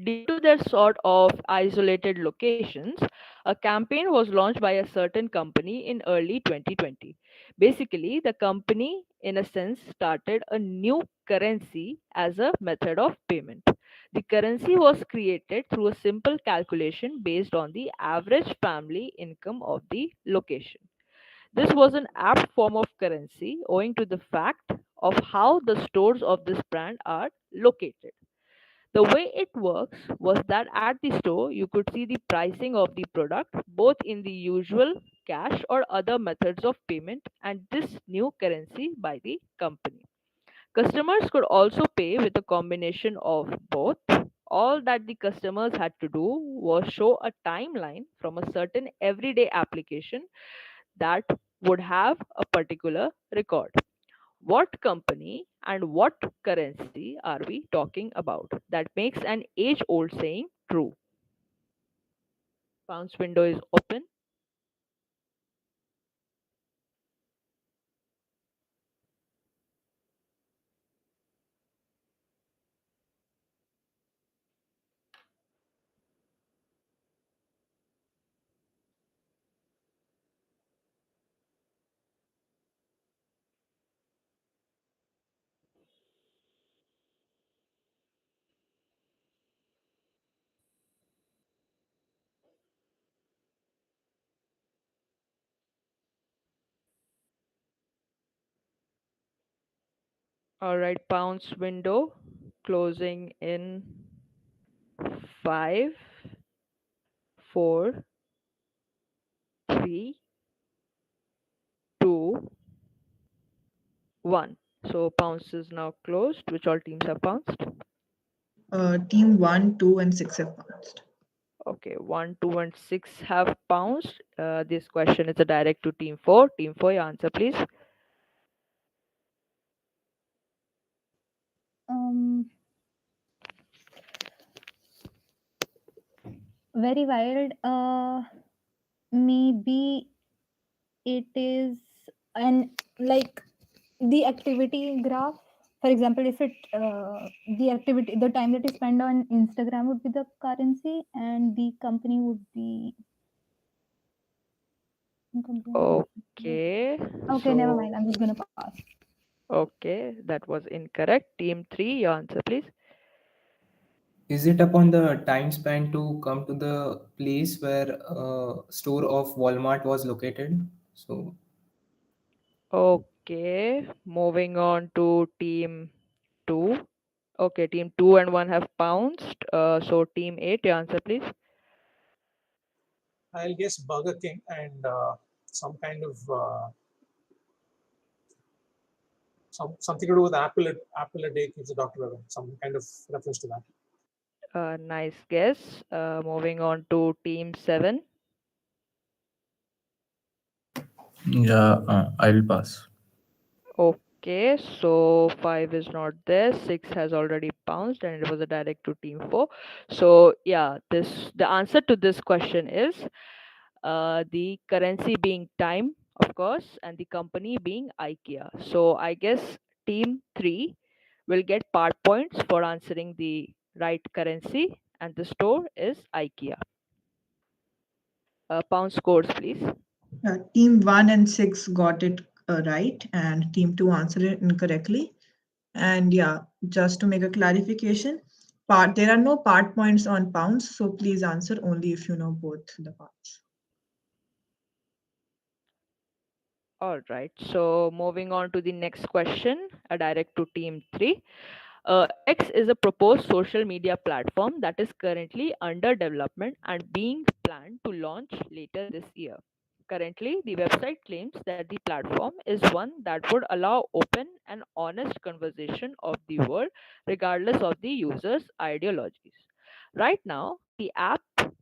K: Due to their sort of isolated locations, a campaign was launched by a certain company in early 2020. Basically, the company, in a sense, started a new currency as a method of payment. The currency was created through a simple calculation based on the average family income of the location. This was an apt form of currency owing to the fact of how the stores of this brand are located. The way it works was that at the store you could see the pricing of the product both in the usual cash or other methods of payment and this new currency by the company. Customers could also pay with a combination of both. All that the customers had to do was show a timeline from a certain everyday application that would have a particular record. What company and what currency are we talking about that makes an age old saying true? Bounce window is open. All right, bounce window closing in 5, 4, 3, 2, 1. So bounce is now closed. Which all teams have bounced?
D: Team 1, 2, and 6 have bounced.
K: Okay, 1, 2, and 6 have bounced. This question is a direct to team 4. Team 4, your answer, please.
I: Very wild. Maybe it is an like the activity graph. For example, if it the activity, the time that you spend on Instagram would be the currency, and the company would be.
K: Okay.
I: Okay, never
K: So,
I: mind. I'm just gonna pass.
K: okay, that was incorrect. Team 3, your answer, please.
B: Is it upon the time span to come to the place where store of Walmart was located? So
K: Okay, moving on to team 2. Okay, team 2 and 1 have bounced. So, team 8, your answer, please.
G: I'll guess Burger King and some kind of something to do with apple a day keeps the doctor away. Some kind of reference to that.
K: Nice guess. Moving on to team 7.
E: Yeah, I'll pass.
K: Okay, so 5 is not there. 6 has already bounced and it was a direct to team 4. So, yeah, the answer to this question is the currency being time, of course, and the company being IKEA. So, I guess team 3 will get part points for answering the right currency, and the store is IKEA. Pound scores, please.
D: Team 1 and 6 got it right, and team 2 answered it incorrectly. And yeah, just to make a clarification, there are no part points on pounds, so please answer only if you know both the parts.
K: All right. So moving on to the next question, a direct to team 3. X is a proposed social media platform that is currently under development and being planned to launch later this year. Currently, the website claims that the platform is one that would allow open and honest conversation of the world, regardless of the user's ideologies. Right now, the app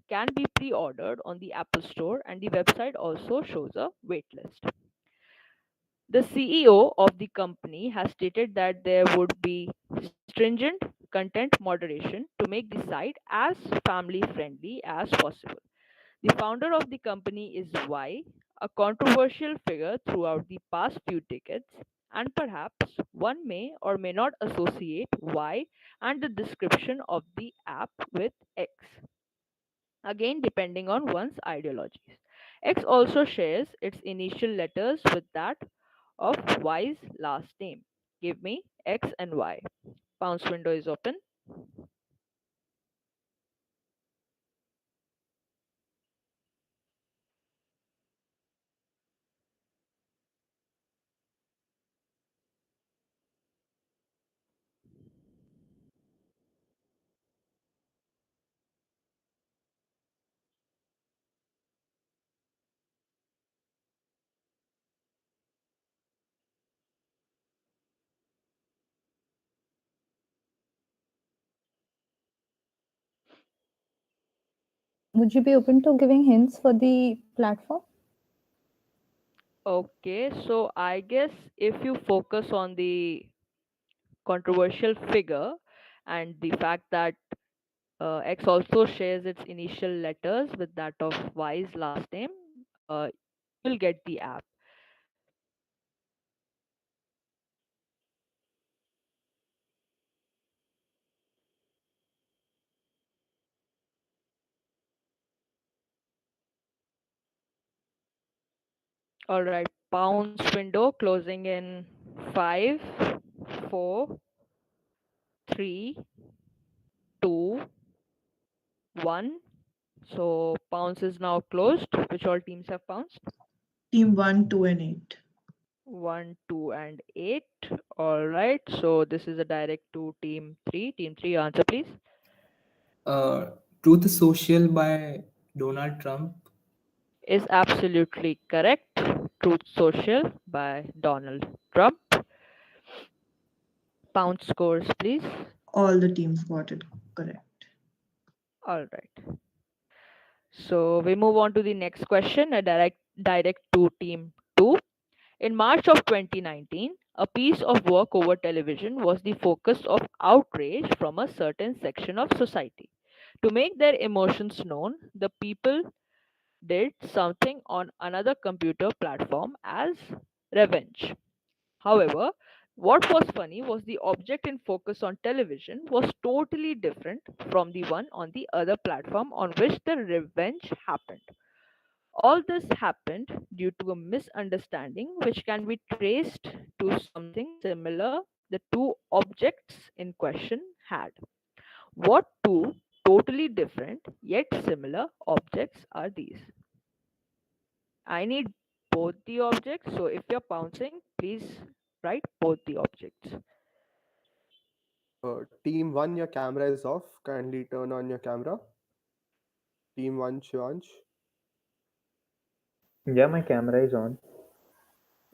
K: can be pre ordered on the Apple Store, and the website also shows a waitlist. The CEO of the company has stated that there would be stringent content moderation to make the site as family friendly as possible. The founder of the company is Y, a controversial figure throughout the past few decades, and perhaps one may or may not associate Y and the description of the app with X, again depending on one's ideologies. X also shares its initial letters with that of Y's last name. Give me X and Y. Pounds window is open.
I: Would you be open to giving hints for the platform?
K: Okay, so I guess if you focus on the controversial figure and the fact that X also shares its initial letters with that of Y's last name, you will get the app. All right, pounds window closing in 5, 4, 3, 2, 1. So pounds is now closed. Which all teams have pounced?
D: Team 1, 2, and 8.
K: 1, 2, and 8. All right. So this is a direct to team 3. Team 3, answer please.
B: Truth Social by Donald Trump.
K: Is absolutely correct. Truth Social by Donald Trump. Pound scores, please.
D: All the teams got it correct.
K: All right. So we move on to the next question, a direct to team 2. In March of 2019, a piece of work over television was the focus of outrage from a certain section of society. To make their emotions known, the people did something on another computer platform as revenge. However, what was funny was the object in focus on television was totally different from the one on the other platform on which the revenge happened. All this happened due to a misunderstanding which can be traced to something similar the two objects in question had. What two totally different yet similar objects are these? I need both the objects, so if you're pouncing, please write both the objects.
A: Team 1, your camera is off. Kindly turn on your camera. Team 1, Shivansh.
F: Yeah, my camera is on.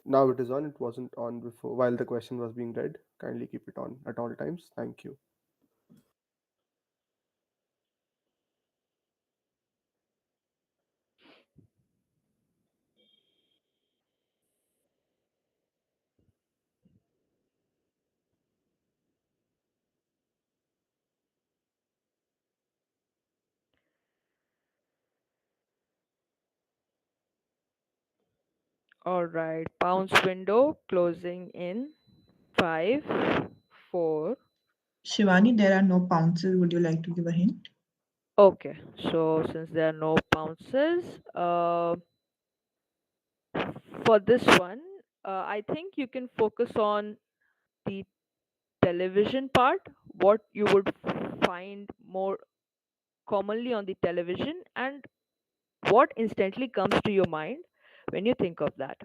A: Now it is on. It wasn't on before while the question was being read. Kindly keep it on at all times. Thank you.
K: All right, pounds window closing in 5, 4.
D: Shivani, there are no pounces. Would you like to give a hint?
K: Okay, so since there are no pounces, for this one, I think you can focus on the television part, what you would find more commonly on the television, and what instantly comes to your mind when you think of that.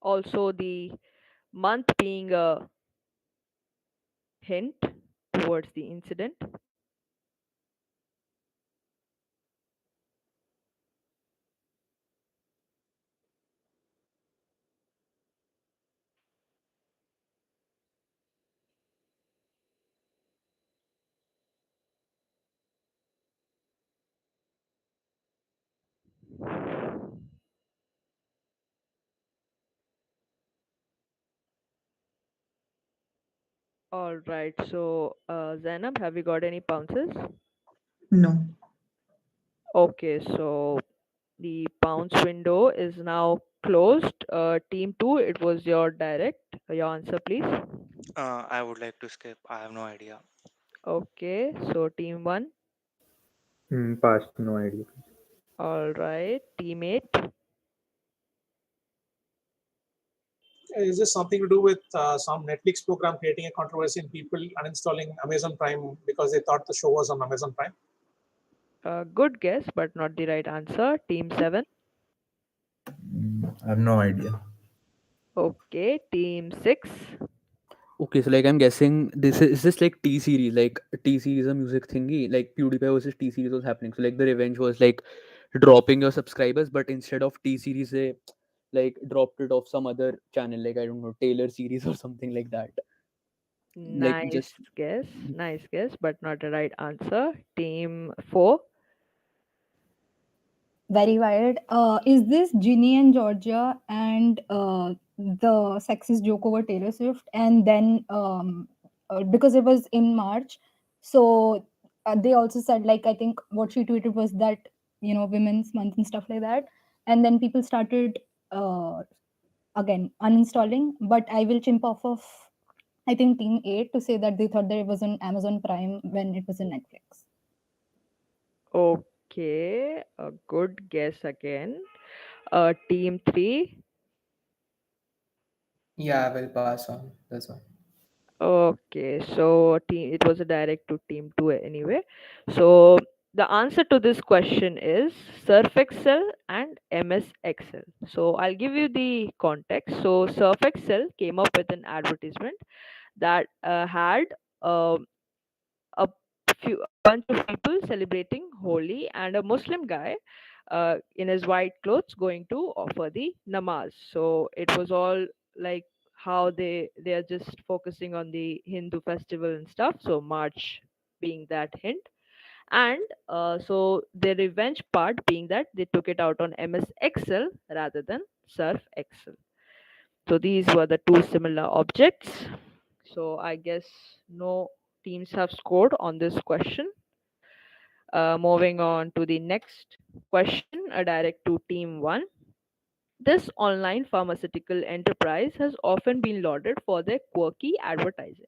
K: Also, the month being a hint towards the incident. All right. So, Zainab, have you got any pounces?
D: No.
K: Okay, so the pounce window is now closed. Team two, it was your direct. Your answer, please.
H: I would like to skip. I have no idea.
K: Okay, so team one.
F: Pass. No idea.
K: All right, team eight.
G: Is this something to do with some Netflix program creating a controversy in people uninstalling Amazon Prime because they thought the show was on Amazon Prime?
K: Good guess, but not the right answer. Team seven.
E: I have no idea.
K: Okay, team six.
J: Okay, so like I'm guessing is this like T series, like T series a music thingy, like PewDiePie versus T series was happening. So like the revenge was like dropping your subscribers, but instead of T series, they like dropped it off some other channel, like I don't know, Taylor series or something like that. Like just
K: Nice guess, but not the right answer. Team four.
I: Very wild. Is this Ginny and Georgia and the sexist joke over Taylor Swift? And then because it was in March, so they also said, like, I think what she tweeted was that, Women's Month and stuff like that. And then people started again uninstalling. But I will chimp off of, I think, Team 8 to say that they thought that it was on Amazon Prime when it was on Netflix.
K: Okay, a good guess again. Team three.
B: Yeah, I will pass on this one.
K: Okay, so it was a direct to team two anyway. So the answer to this question is Surf Excel and MS Excel. So I'll give you the context. So Surf Excel came up with an advertisement that had um a a bunch of people celebrating Holi and a Muslim guy in his white clothes going to offer the namaz. So it was all like how they are just focusing on the Hindu festival and stuff. So March being that hint. And so the revenge part being that they took it out on MS Excel rather than Surf Excel. So these were the two similar objects. So I guess no teams have scored on this question. Moving on to the next question, a direct to team one. This online pharmaceutical enterprise has often been lauded for their quirky advertising.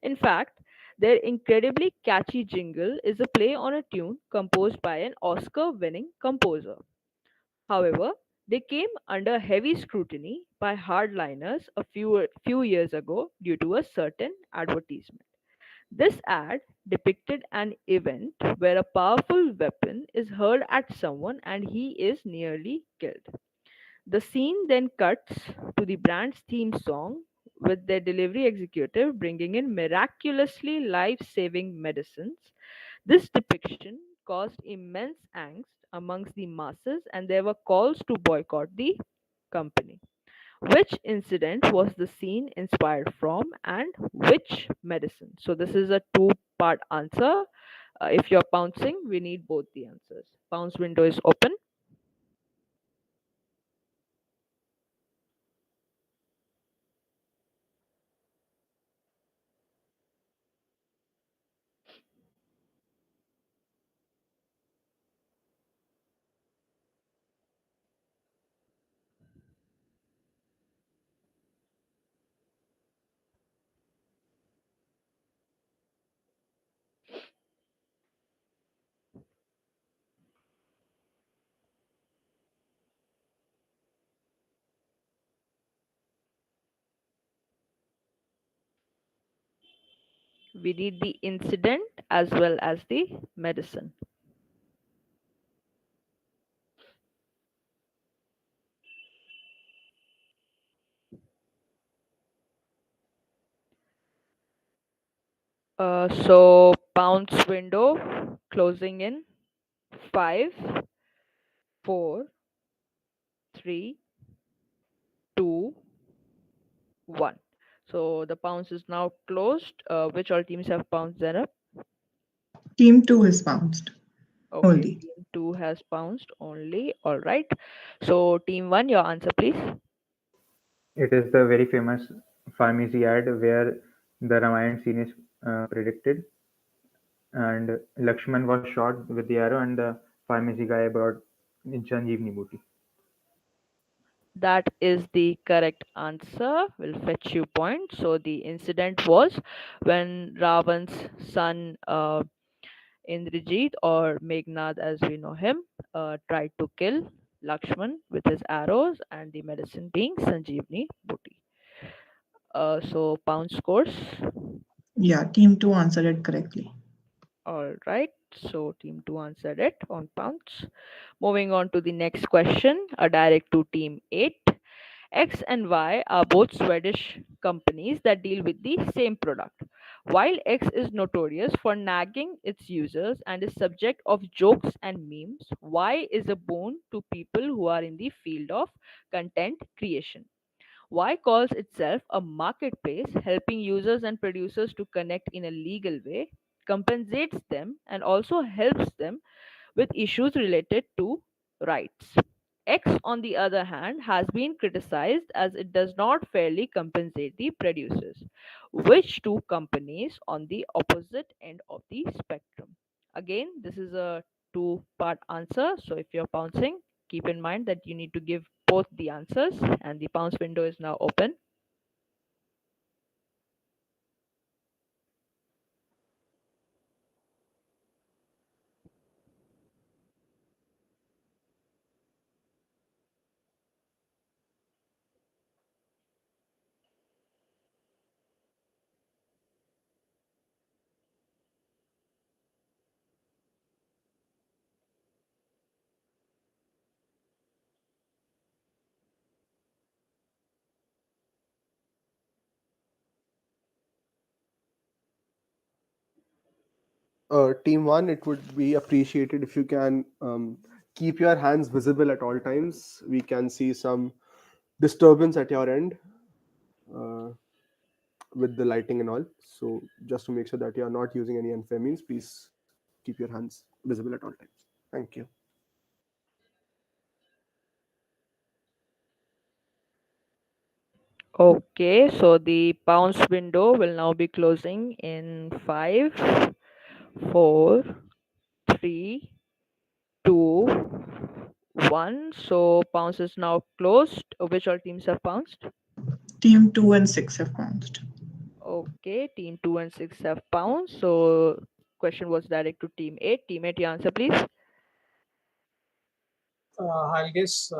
K: In fact, their incredibly catchy jingle is a play on a tune composed by an Oscar winning composer. However, they came under heavy scrutiny by hardliners a few years ago due to a certain advertisement. This ad depicted an event where a powerful weapon is hurled at someone and he is nearly killed. The scene then cuts to the brand's theme song with their delivery executive bringing in miraculously life saving medicines. This depiction caused immense angst amongst the masses, and there were calls to boycott the company. Which incident was the scene inspired from, and which medicine? So, this is a two-part answer. If you're pouncing, we need both the answers. Pounce window is open. We need the incident as well as the medicine. So bounce window closing in 5, 4, 3, 2, 1. So the pounce is now closed. Which all teams have pounced, Zainab?
D: Team 2 is bounced
K: Okay,
D: only.
K: team 2 has pounced only. All right. So team 1, your answer, please.
F: It is the very famous pharmacy ad where the Ramayana scene is predicted, and Lakshman was shot with the arrow, and the pharmacy guy brought in Sanjeevani booty.
K: That is the correct answer. Will fetch you points. So the incident was when Ravan's son Indrajit, or Meghnad as we know him, tried to kill Lakshman with his arrows, and the medicine being Sanjeevani Booty. So pound scores.
D: Yeah, team 2 answered it correctly.
K: All right. So team 2 answered it on pounds. Moving on to the next question, a direct to team 8. X and Y are both Swedish companies that deal with the same product. While X is notorious for nagging its users and is subject of jokes and memes, Y is a boon to people who are in the field of content creation. Y calls itself a marketplace, helping users and producers to connect in a legal way, compensates them, and also helps them with issues related to rights. X, on the other hand, has been criticized as it does not fairly compensate the producers. Which two companies on the opposite end of the spectrum? Again, this is a two-part answer. So if you're pouncing, keep in mind that you need to give both the answers, and the pounce window is now open.
A: Team 1, it would be appreciated if you can keep your hands visible at all times. We can see some disturbance at your end uh, with the lighting and all. So just to make sure that you are not using any unfair means, please keep your hands visible at all times. Thank you.
K: Okay, so the pounce window will now be closing in 5, 4, 3, 2, 1. So pounce is now closed. Which all teams have pounced?
D: Team 2 and 6 have bounced.
K: Okay, team 2 and 6 have pounced. So question was direct to team 8. Team 8, your answer, please.
G: I'll guess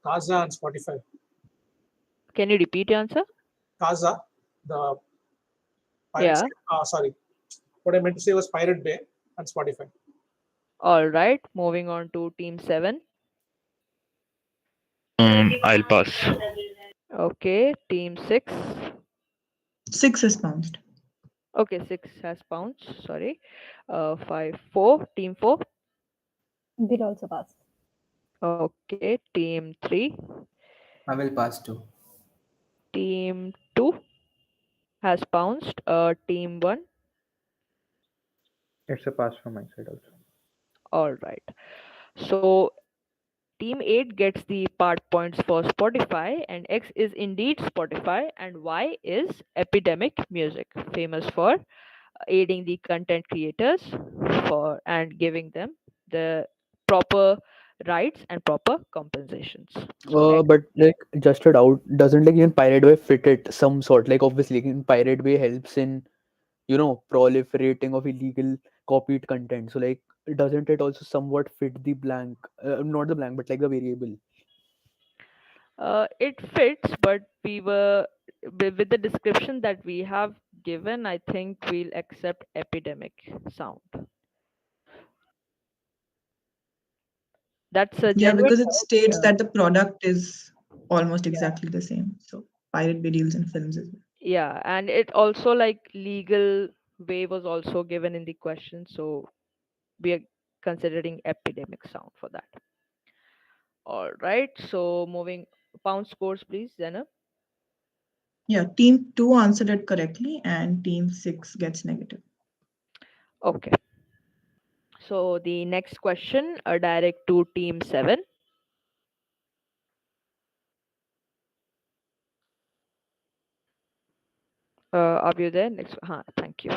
G: Kaza and Spotify.
K: Can you repeat your answer?
G: Kaza, the Pirate.
K: Yeah.
G: Sorry, what I meant to say was Pirate Bay and Spotify.
K: All right. Moving on to team 7.
H: I'll pass.
K: Okay, team 6.
D: 6 is bounced.
K: Okay, 6 has pounced. Sorry. 5, 4. Team 4.
I: They'll also pass.
K: Okay, team 3.
B: I will pass too.
K: Team 2 has pounced. Team 1.
F: It's a pass from my side also.
K: All right. So team 8 gets the part points for Spotify, and X is indeed Spotify, and Y is Epidemic Music, famous for aiding the content creators for and giving them the proper rights and proper compensations. So X.
J: But like, just a doubt, doesn't like even Pirate Bay fit it some sort? Like, obviously, in Pirate Bay helps in, proliferating of illegal copied content. So, like, doesn't it also somewhat fit the blank? Not the blank, but like the variable.
K: It fits, but we were with the description that we have given, I think we'll accept epidemic sound. That's a
D: Yeah,
K: genuine
D: because it
K: doubt.
D: states
K: Yeah.
D: that the product is almost
K: Yeah.
D: exactly the same. So Pirate Bay deals in films as well.
K: Yeah, and it also like legal way was also given in the question, so we are considering epidemic sound for that. All right, so moving pound scores, please, Zainab.
D: Yeah, team 2 answered it correctly and team 6 gets negative.
K: Okay, so the next question, direct to team 7. Are you there? Next, thank you.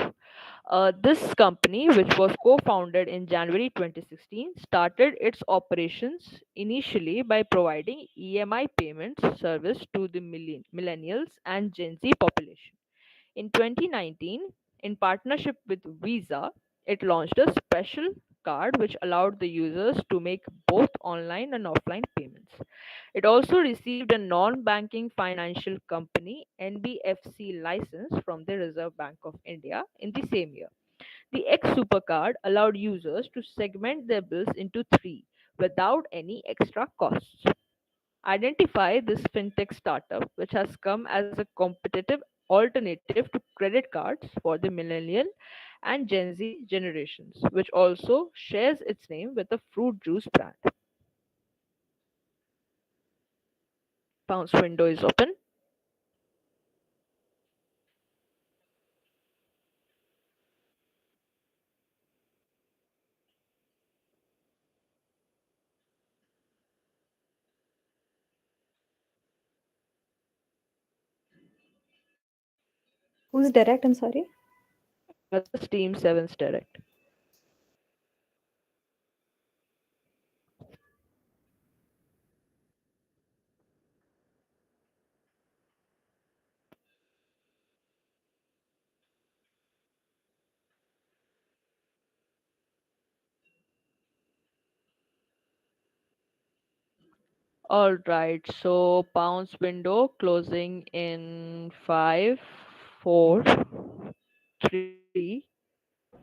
K: This company, which was co-founded in January 2016, started its operations initially by providing EMI payments service to the millennials and Gen Z population. In 2019, in partnership with Visa, it launched a special card which allowed the users to make both online and offline payments. It also received a non banking financial company NBFC license from the Reserve Bank of India in the same year. The X Supercard allowed users to segment their bills into three without any extra costs. Identify this fintech startup, which has come as a competitive alternative to credit cards for the millennial and Gen Z generations, which also shares its name with a fruit juice brand. Bounce window is open.
I: Who's direct? I'm sorry.
K: This Team 7's direct. All right, so bounce window closing in 5, 4, 3,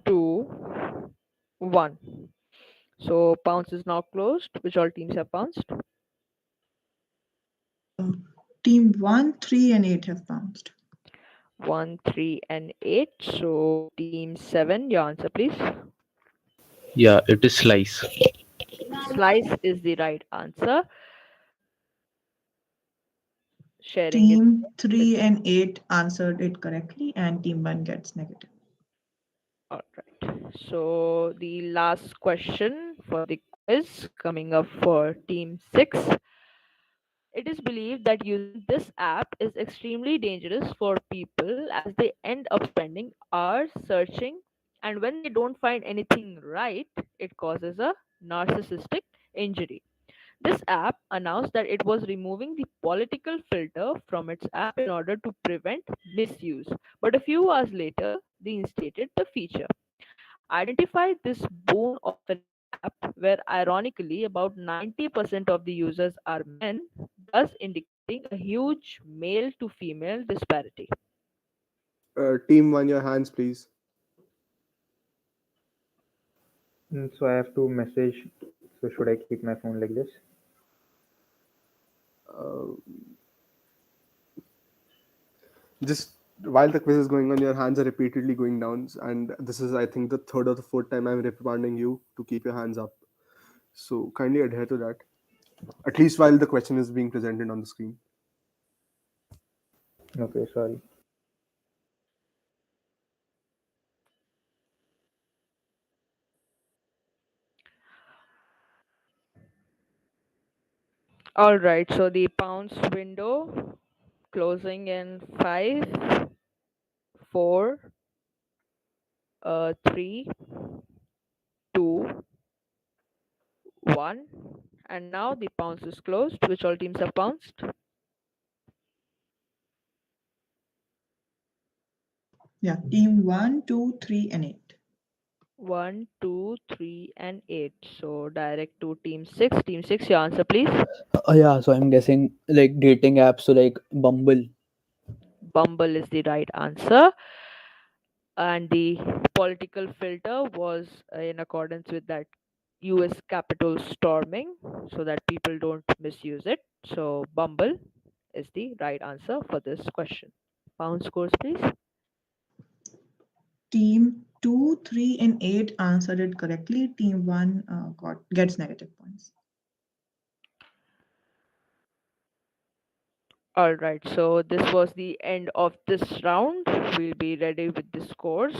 K: 2, 1. So bounce is now closed. Which all teams have bounced?
D: Team 1, 3, and 8 have bounced.
K: 1, 3, and 8. So team 7, your answer, please.
J: Yeah, it is slice.
K: Slice is the right answer. Sharing it
D: Team
K: with
D: 3 and 8 answered it correctly, and team 1 gets negative.
K: all right. So the last question for the quiz coming up for team 6. It is believed that using this app is extremely dangerous for people as they end up spending hours searching, and when they don't find anything right, it causes a narcissistic injury. This app announced that it was removing the political filter from its app in order to prevent misuse, but a few hours later, they instated the feature. Identify this boon of an app where, ironically, about 90% of the users are men, thus indicating a huge male to female disparity.
A: Team 1, your hands, please.
F: So I have to message. So should I keep my phone like this?
A: Uh, just while the quiz is going on, your hands are repeatedly going down, and this is, I think, the third or the fourth time I'm reprimanding you to keep your hands up. So kindly adhere to that, at least while the question is being presented on the screen.
F: Okay, sorry.
K: All right, so the pounds window closing in 5, 4, 3, 2, 1. And now the pounds is closed. Which all teams have bounced?
D: Yeah, team 1, 2, 3, and 8.
K: 1, 2, 3, and 8. So direct to team 6. Team 6, your answer, please.
J: Yeah, so I'm guessing like dating apps, so like Bumble.
K: Bumble is the right answer. and the political filter was in accordance with that US Capitol storming so that people don't misuse it. So, Bumble is the right answer for this question. Pound scores, please.
D: Team 2, 3, and 8 answered it correctly. Team 1 gets negative points.
K: All right, so this was the end of this round. We'll be ready with the scores.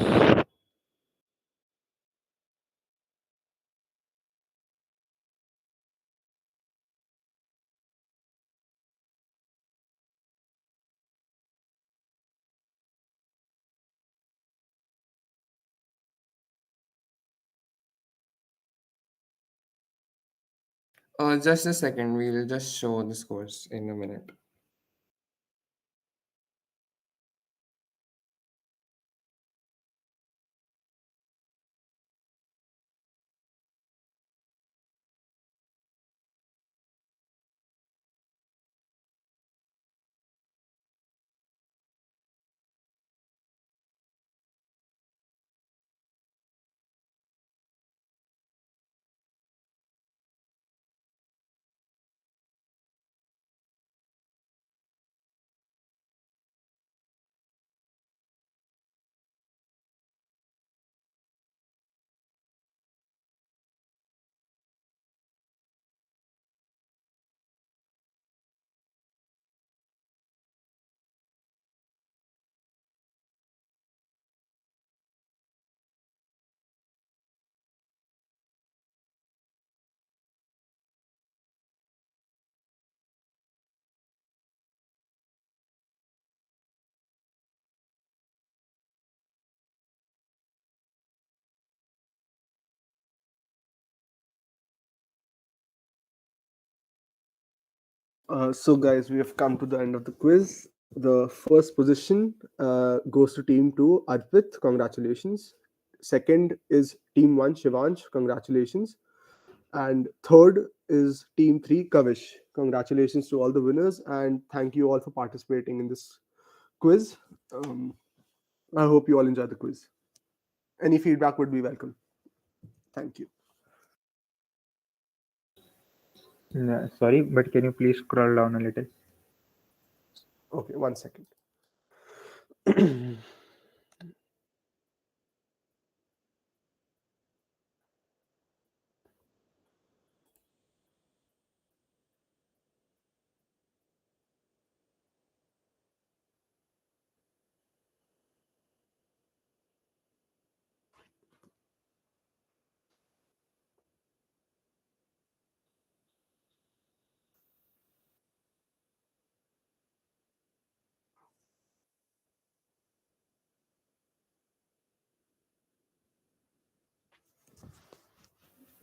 C: Just a second, we'll just show the scores in a minute.
A: So, guys, we have come to the end of the quiz. The first position goes to team 2, Arpit. Congratulations. Second is team 1, Shivansh. Congratulations. And third is team 3, Kavish. Congratulations to all the winners, and thank you all for participating in this quiz. I hope you all enjoyed the quiz. Any feedback would be welcome. Thank you.
F: Sorry, but can you please scroll down a little?
A: Okay, 1 second.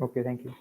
F: Okay, thank you.